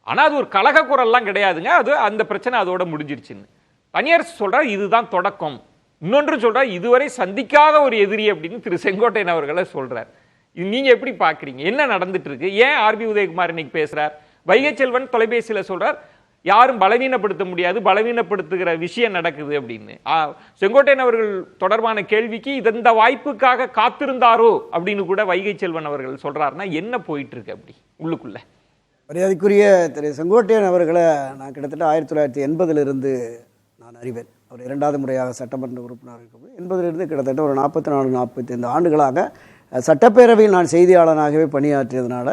[SPEAKER 3] ஆனா அது ஒரு கலக குரல்லாம் கிடையாதுங்க, அது அந்த பிரச்சனை அதோட முடிஞ்சிருச்சுன்னு. தனியரசு சொல்றாரு இதுதான் தொடக்கம். இன்னொன்று சொல்றாரு இதுவரை சந்திக்காத ஒரு எதிரி அப்படின்னு திரு செங்கோட்டையன் அவர்களை சொல்றாரு. இது நீங்க எப்படி பாக்குறீங்க? என்ன நடந்துட்டு இருக்கு? ஏன் ஆர்பி உதயகுமார் இன்னைக்கு பேசுறார்? வைகை செல்வன் தொலைபேசியில சொல்றார் யாரும் பலவீனப்படுத்த முடியாது, பலவீனப்படுத்துகிற விஷயம் நடக்குது அப்படின்னு. செங்கோட்டையன் அவர்கள் தொடர்பான கேள்விக்கு இந்த வாய்ப்புக்காக காத்திருந்தாரோ அப்படின்னு கூட வைகை செல்வன் அவர்கள் சொல்றாருன்னா என்ன போயிட்டு இருக்கு அப்படி உள்ளுக்குள்ள?
[SPEAKER 6] மரியாதைக்குரிய திரு செங்கோட்டையன் அவர்களை நான் கிட்டத்தட்ட 1980 நான் அறிவேன். அவர் 2வது முறையாக சட்டமன்ற உறுப்பினர் இருக்கும்போது 80 கிட்டத்தட்ட ஒரு 44-45 ஆண்டுகளாக சட்டப்பேரவையில் நான் செய்தியாளனாகவே பணியாற்றியதுனால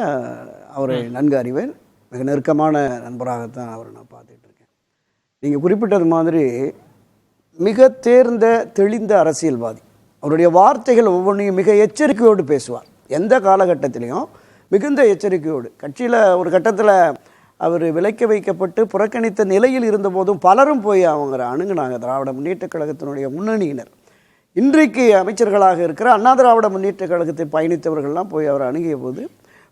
[SPEAKER 6] அவரை நன்கு அறிவேன். மிக நெருக்கமான நண்பராகத்தான் அவரை நான் பார்த்துட்டு இருக்கேன். நீங்கள் குறிப்பிட்டது மாதிரி மிக தேர்ந்த தெளிந்த அரசியல்வாதி. அவருடைய வார்த்தைகள் ஒவ்வொன்றையும் மிக எச்சரிக்கையோடு பேசுவார். எந்த காலகட்டத்திலையும் மிகுந்த எச்சரிக்கையோடு. கட்சியில் ஒரு கட்டத்தில் அவர் விலக்கி வைக்கப்பட்டு புறக்கணித்த நிலையில் இருந்தபோதும் பலரும் போய் அவங்களை அணுகுனாங்க. திராவிட முன்னேற்ற கழகத்தினுடைய முன்னணியினர், இன்றைக்கு அமைச்சர்களாக இருக்கிற அண்ணா திராவிட முன்னேற்ற கழகத்தை பயணித்தவர்கள்லாம் போய் அவரை அணுகிய போது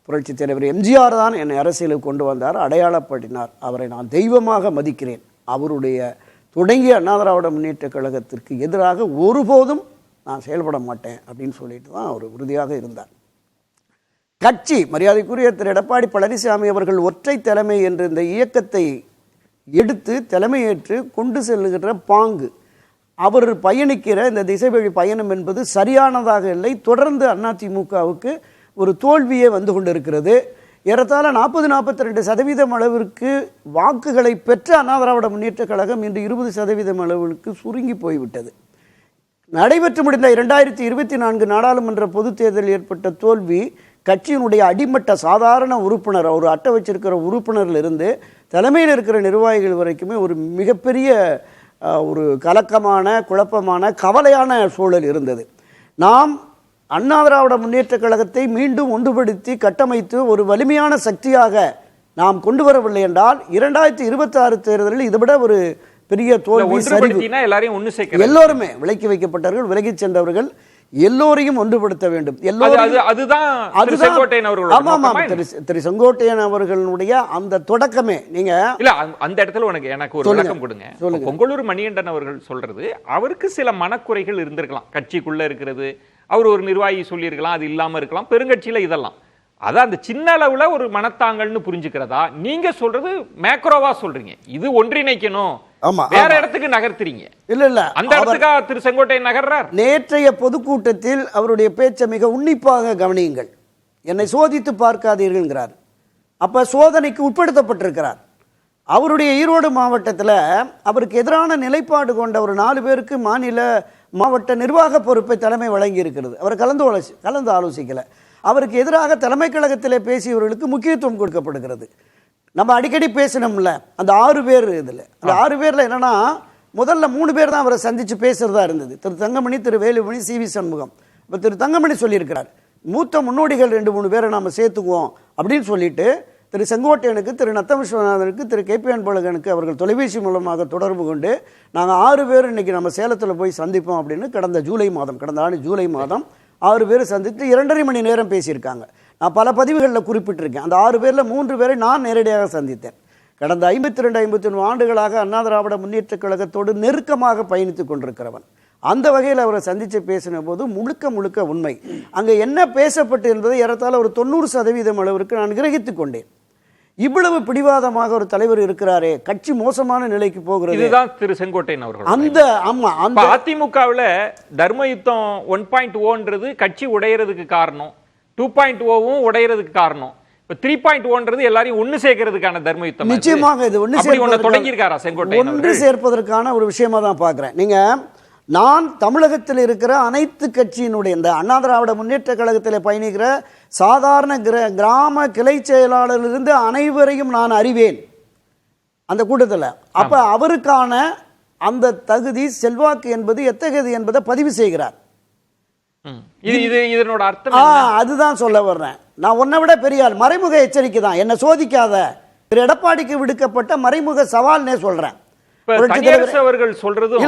[SPEAKER 6] புரட்சித் தலைவர் எம்ஜிஆர் தான் என்னை அரசியலுக்கு கொண்டு வந்தார், அடையாளப்படுத்தினார், அவரை நான் தெய்வமாக மதிக்கிறேன், அவருடைய தொடங்கிய அண்ணா திராவிட முன்னேற்ற கழகத்திற்கு எதிராக ஒருபோதும் நான் செயல்பட மாட்டேன் அப்படின்னு சொல்லிட்டு தான் அவர் உறுதியாக இருந்தார். கட்சி மரியாதைக்குரிய திரு எடப்பாடி பழனிசாமி அவர்கள் ஒற்றை தலைமை என்ற இந்த இயக்கத்தை எடுத்து தலைமையேற்று கொண்டு செல்லுகிற பாங்கு, அவர் பயணிக்கிற இந்த திசைவழி பயணம் என்பது சரியானதாக இல்லை. தொடர்ந்து அதிமுகவுக்கு ஒரு தோல்வியே வந்து கொண்டிருக்கிறது. ஏறத்தாழ 40-42% அளவிற்கு வாக்குகளை பெற்ற அண்ணா திராவிட முன்னேற்ற கழகம் இன்று 20% அளவிற்கு சுருங்கி போய்விட்டது. நடைபெற்று முடிந்த 2024 நாடாளுமன்ற பொதுத் தேர்தலில் ஏற்பட்ட தோல்வி கட்சியினுடைய அடிமட்ட சாதாரண உறுப்பினர், ஒரு அட்டை வச்சிருக்கிற உறுப்பினரிலிருந்து தலைமையில் இருக்கிற நிர்வாகிகள் வரைக்குமே ஒரு மிகப்பெரிய ஒரு கலக்கமான, குழப்பமான, கவலையான சூழல் இருந்தது. நாம் அண்ணா திராவிட முன்னேற்ற கழகத்தை மீண்டும் ஒன்றுபடுத்தி கட்டமைத்து ஒரு வலிமையான சக்தியாக நாம் கொண்டு வரவில்லை என்றால் 2026 தேர்தலில் இதைவிட ஒரு பெரிய தோல்வி, எல்லோருமே விலக்கி வைக்கப்பட்டார்கள், விலகிச் சென்றவர்கள் எல்லோரையும் ஒன்றுபடுத்த வேண்டும். திரு செங்கோட்டையன் அவர்களுடைய அந்த தொடக்கமே நீங்க
[SPEAKER 3] இல்ல அந்த இடத்துல எனக்கு ஒரு விளக்கம் கொடுங்க. பொங்கலூர் மணிகண்டன் அவர்கள் சொல்றது அவருக்கு சில மனக்குறைகள் இருந்திருக்கலாம், கட்சிக்குள்ள இருக்கிறது, அவர் ஒரு நிர்வாகி சொல்லியிருக்கலாம், அது இல்லாம இருக்கலாம், பெருங்கட்சியில இதெல்லாம். அதான் அந்த சின்ன அளவுல ஒரு மனத்தாங்கல்னு புரிஞ்சுக்கிறதா, நீங்க சொல்றது மேக்ரோவா சொல்றீங்க இது ஒன்றிணைக்கணும்,
[SPEAKER 6] ஆமா,
[SPEAKER 3] வேற இடத்துக்கு நகர்த்துறீங்க?
[SPEAKER 6] இல்ல
[SPEAKER 3] அந்த இடத்துக்கா திரு செங்கோட்டையன் நகர்றார்?
[SPEAKER 6] நேற்றைய பொதுக்கூட்டத்தில் அவருடைய பேச்சை மிக உன்னிப்பாக கவனியுங்கள். என்னை சோதித்து பார்க்காதீர்கள்ங்கிறார். அப்ப சோதனைக்கு உட்படுத்தப்பட்டிருக்கிறார். அவருடைய ஈரோடு மாவட்டத்தில் அவருக்கு எதிரான நிலைப்பாடு கொண்ட ஒரு 4 பேருக்கு மாவட்ட நிர்வாக பொறுப்பை தலைமை வழங்கி இருக்கிறது. அவர் கலந்து ஆலோசிக்கல. அவருக்கு எதிராக தலைமை கழகத்திலே பேசியவர்களுக்கு முக்கியத்துவம் கொடுக்கப்படுகிறது. நம்ம அடிக்கடி பேசினோம்ல அந்த 6 பேர் இதில், அந்த 6 பேரில் என்னன்னா முதல்ல 3 பேர் தான் அவரை சந்திச்சு பேசுறதா இருந்தது. திரு தங்கமணி, திரு வேலுமணி, CV சண்முகம். இப்போ திரு தங்கமணி சொல்லியிருக்கிறார், மூத்த முன்னோடிகள் 2-3 பேரை நாம் சேர்த்துக்குவோம் அப்படின்னு சொல்லிட்டு திரு செங்கோட்டையனுக்கு, திரு நத்த விஸ்வநாதனுக்கு, திரு KP அன்பழகனுக்கு அவர்கள் தொலைபேசி மூலமாக தொடர்பு கொண்டு நாங்கள் 6 பேர் இன்னைக்கு நம்ம சேலத்தில் போய் சந்திப்போம் அப்படின்னு கடந்த ஆண்டு ஜூலை மாதம் 6 பேர் சந்தித்து 2.5 மணி நேரம் பேசியிருக்காங்க. நான் பல பதிவுகளில் குறிப்பிட்டிருக்கேன். அந்த 6 பேரில் 3 பேரை நான் நேரடியாக சந்தித்தேன். கடந்த 52-53 ஆண்டுகளாக அண்ணா திராவிட முன்னேற்ற கழகத்தோடு நெருக்கமாக பயணித்துக் கொண்டிருக்கிறவன். அந்த வகையில் அவரை சந்தித்து பேசின போது முழுக்க உண்மை. அங்கே என்ன பேசப்பட்டு என்பதை ஏறத்தாழ ஒரு 90% அளவிற்கு நான் கிரகித்துக் கொண்டேன். இவ்வளவு பிடிவாதமாக ஒரு தலைவர் இருக்கிறாரே, கட்சி மோசமான நிலைக்கு போகிறது. இதுதான்
[SPEAKER 3] திரு செங்கோட்டையன் அவர்கள்.
[SPEAKER 6] அந்த
[SPEAKER 3] அதிமுகவில் தர்ம யுத்தம் 1.0ன்றது கட்சி உடையறதுக்கு காரணம், 2.0வும் உடையறதுக்கு காரணம். 3.1ன்றது எல்லாரையும் ஒன்னு சேர்க்கிறதுக்கான தர்ம யுத்தம்.
[SPEAKER 6] நிச்சயமாக இது ஒன்று சேர்ப்பதற்கான ஒரு விஷயமா தான் பார்க்கிறேன். நீங்க நான் தமிழகத்தில் இருக்கிற அனைத்து கட்சியினுடைய இந்த அண்ணா திராவிட முன்னேற்ற கழகத்தில் பயணிக்கிற சாதாரண கிராம கிளை செயலாளரிலிருந்து அனைவரையும் நான் அறிவேன் அந்த கூட்டத்தில். அப்ப அவருக்கான அந்த தகுதி, செல்வாக்கு என்பது எத்தகையது என்பதை பதிவு செய்கிறார்.
[SPEAKER 3] இதனோட அர்த்தம்
[SPEAKER 6] அதுதான் சொல்ல வர்றேன். நான் உன்னை விட பெரிய ஆள். மறைமுக எச்சரிக்கை தான், என்ன சோதிக்காத. திரு எடப்பாடிக்கு விடுக்கப்பட்ட மறைமுக சவால்னே சொல்றேன்.
[SPEAKER 3] தனியரசு அவர்கள் சொல்றதும்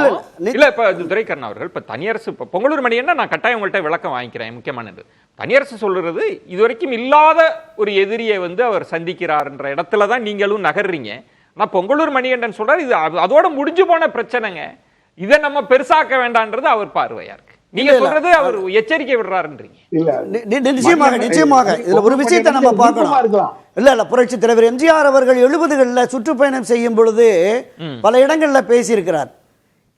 [SPEAKER 3] இல்ல. இப்ப துரைக்கண்ணா அவர்கள் இப்ப தனியரசு பொங்கலூர் மணியன்னா நான் கட்டாயம் உங்கள்கிட்ட விளக்கம் வாங்கிக்கிறேன். முக்கியமானது தனியரசு சொல்றது இதுவரைக்கும் இல்லாத ஒரு எதிரியை அவர் சந்திக்கிறார்ன்ற இடத்துலதான் நீங்களும் நகர்றீங்க. நான் பொங்கலூர் மணிகண்டன் சொல்றாரு இது அதோட முடிஞ்சு போன பிரச்சனைங்க, இதை நம்ம பெருசாக்க வேண்டாம்ன்றது அவர் பார்வையா இருக்கு. நீங்க சொல்றது அவர் எச்சரிக்கை விடுறாருன்றீங்க.
[SPEAKER 6] நிச்சயமாக இதுல ஒரு விஷயத்தை நம்ம பார்க்கலாம். இல்ல புரட்சி தலைவர் எம்ஜிஆர் அவர்கள் 70களில் சுற்றுப்பயணம் செய்யும் பொழுது பல இடங்கள்ல பேசியிருக்கிறார்.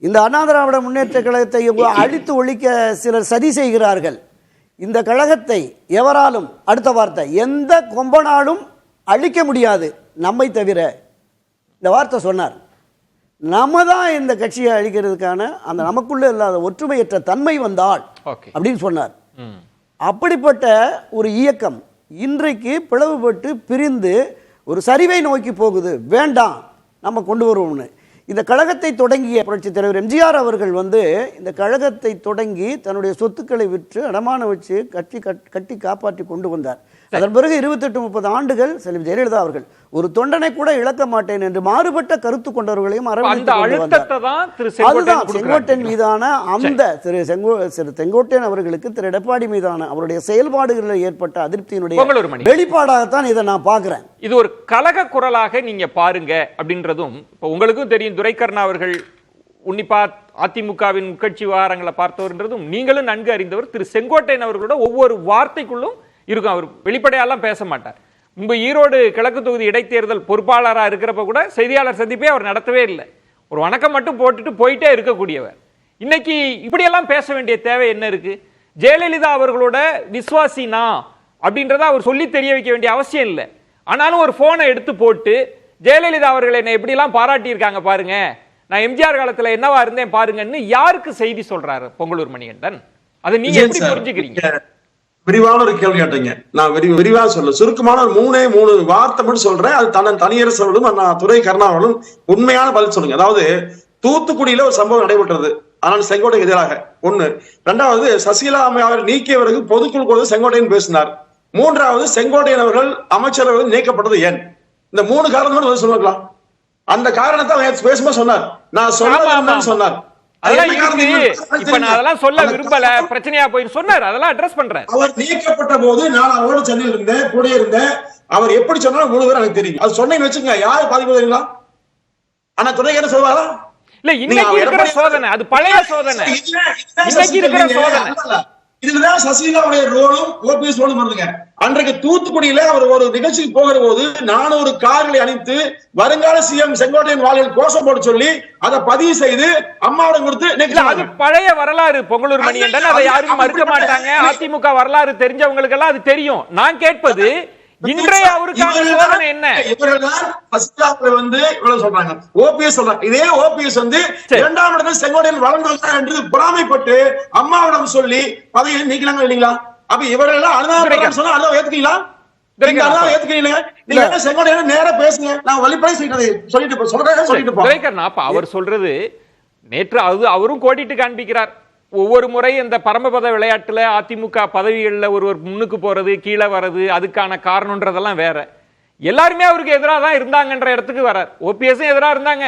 [SPEAKER 6] இந்த அண்ணா திராவிட முன்னேற்ற கழகத்தை அழித்து ஒழிக்க சிலர் சதி செய்கிறார்கள். இந்த கழகத்தை எவராலும், அடுத்த வார்த்தை, எந்த கொம்பனாலும் அழிக்க முடியாது நம்மை தவிர. இந்த வார்த்தை சொன்னார். நம்ம தான் இந்த கட்சியை அழிக்கிறதுக்கான அந்த நமக்குள்ள இல்லாத ஒற்றுமையற்ற தன்மை வந்தால் அப்படின்னு சொன்னார். அப்படிப்பட்ட ஒரு இயக்கம் இன்றைக்கு பிளவுபட்டு பிரிந்து ஒரு சரிவை நோக்கி போகுது. வேண்டாம், நம்ம கொண்டு வருவோம்னு இந்த கழகத்தை தொடங்கிய புரட்சி தலைவர் எம்ஜிஆர் அவர்கள் இந்த கழகத்தை தொடங்கி தன்னுடைய சொத்துக்களை விற்று அடமான வச்சு கட்டி காப்பாற்றி கொண்டு வந்தார். அதன் பிறகு 28-30 ஆண்டுகள் செல்வி ஜெயலலிதா அவர்கள் ஒரு தொண்டனை கூட இழக்க மாட்டேன் என்று மாறுபட்ட கருத்து கொண்டவர்களையும் அதுதான் செங்கோட்டையன் மீதான அந்த திரு செங்கோட்டையன் அவர்களுக்கு திரு எடப்பாடி மீதான அவருடைய செயல்பாடுகளில் ஏற்பட்ட அதிருப்தியினுடைய வெளிப்பாடாகத்தான் இதை நான் பார்க்கிறேன்.
[SPEAKER 3] இது ஒரு கலக குரலாக நீங்க பாருங்க அப்படின்றதும் இப்ப உங்களுக்கும் தெரியும். துரைக்கண்ணா அவர்கள் உன்னிப்பா அதிமுகவின் உட்கட்சி விவகாரங்களை பார்த்தவர்ன்றதும் நீங்களும் நன்கு அறிந்தவர். திரு செங்கோட்டையன் அவர்களோட ஒவ்வொரு வார்த்தைக்குள்ளும் இருக்கும். அவர் வெளிப்படையெல்லாம் பேச மாட்டார். முன்பு ஈரோடு கிழக்கு தொகுதி இடைத்தேர்தல் பொறுப்பாளராக இருக்கிறப்ப கூட செய்தியாளர் சந்திப்பே அவர் நடத்தவே இல்லை. ஒரு வணக்கம் மட்டும் போட்டுட்டு போயிட்டே இருக்கக்கூடியவர். இன்னைக்கு இப்படியெல்லாம் பேச வேண்டிய தேவை என்ன இருக்கு? ஜெயலலிதா அவர்களோட விசுவாசினா அப்படின்றத அவர் சொல்லி தெரிய வைக்க வேண்டிய அவசியம் இல்லை. ஆனாலும் ஒரு போனை எடுத்து போட்டு ஜெயலலிதா அவர்கள் என்னை எப்படிலாம் பாராட்டி இருக்காங்க பாருங்க, நான் எம்ஜிஆர் காலத்துல என்னவா இருந்தேன் பாருங்கன்னு யாருக்கு செய்தி சொல்றாரு பொங்கலூர் மணிகண்டன்? அதை நீங்க எப்படி புரிஞ்சுக்கிறீங்க?
[SPEAKER 5] விரிவான ஒரு கேள்வி கேட்டீங்க. நான் விரிவா சொல்ல சுருக்கமான ஒரு 3 வார்த்தை மட்டும் சொல்றேன். அது தனியரசு அவர்களும் துரை கருணா அவர்களும் உண்மையான பதில் சொல்லுங்க. அதாவது தூத்துக்குடியில ஒரு சம்பவம் நடைபெற்றது. ஆனால் செங்கோட்டைக்கு எதிராக ஒண்ணு. 2வது சசிகலா அம்மையார் நீக்கிய பிறகு பொதுக்குழு கூட செங்கோட்டையன் பேசினார். 3வது செங்கோட்டையன் அவர்கள் அமைச்சர்கள் நீக்கப்பட்டது ஏன்? இந்த 3 காரணம் சொல்லுங்களா? அந்த காரணத்தை பேசும்போது சொன்னார். நான் சொன்னேன் சொன்னார்.
[SPEAKER 3] அதெல்லாம் சொல்ல விரும்பல, பிரச்சனையா போய் சொன்னார். அதெல்லாம் அட்ரஸ் பண்றேன்.
[SPEAKER 5] அவர் நீக்கப்பட்ட போது நான் அவரோட சென்னையில் இருந்தேன், கூட இருந்தேன். அவர் எப்படி சொன்னாலும் 3 பேர் எனக்கு தெரியும். அது சொன்னேன்னு வச்சுங்க, யாரு பாதிப்பு தெரியுங்களா? ஆனா துணை என்ன சொல்வாரா?
[SPEAKER 3] இல்ல இன்னைக்கு இருக்கிற சோதனை அது பழைய சோதனை. இன்னைக்கு இருக்கிற சோதனை
[SPEAKER 5] இதுலதான் சசிகலாவுடைய ரோலும் ஓபிஎஸ் ரோலும் வருதுங்க. அன்றைக்கு தூத்துக்குடியில அவர் ஒரு நிகழ்ச்சிக்கு போகிற போது 400 கார்களை அணித்து வருங்கால சிஎம் செங்கோட்டையன் வாழ்வில் கோஷம் போட சொல்லி அதை பதிவு செய்து அம்மாவிடம் கொடுத்து
[SPEAKER 3] அது பழைய வரலாறு. பொங்கலூர் மணிகண்டன் அதை யாரும் மறுக்க மாட்டாங்க. அதிமுக வரலாறு தெரிஞ்சவங்களுக்கு எல்லாம் அது தெரியும். நான் கேட்பது இன்றைய அவருக்கான சோதனை என்ன?
[SPEAKER 5] இவர்கள்தான் சசிகலாவை வந்து இவ்வளவு சொல்றாங்க, ஓபிஎஸ் சொல்றாங்க. இதே ஓபிஎஸ் வந்து 2ஆம் இடத்தில் செங்கோட்டையன் வளர்ந்துள்ளார் என்று பொறாமைப்பட்டு அம்மாவிடம் சொல்லி பதவியை நீக்கலாங்க இல்லைங்களா? அப்ப இவர்கள் எல்லாம் அனுதாபம் சொன்னா அனுதாபம் ஏத்துக்கீங்களா? செங்கோட்டையன் நேரா பேசுங்க, நான் வழிபடை சொல்லிட்டு
[SPEAKER 3] அவர் சொல்றது நேற்று அவரும் கோடிட்டு காண்பிக்கிறார். ஒவ்வொரு முறை இந்த பரமபத விளையாட்டுல அதிமுக பதவிகளில் ஒருவர் முன்னுக்கு போறது கீழே வர்றது அதுக்கான காரணம்ன்றதெல்லாம் வேற. எல்லாருமே அவருக்கு எதிராக தான் இருந்தாங்கன்ற இடத்துக்கு வரார். ஓபிஎஸ் எதிராக இருந்தாங்க,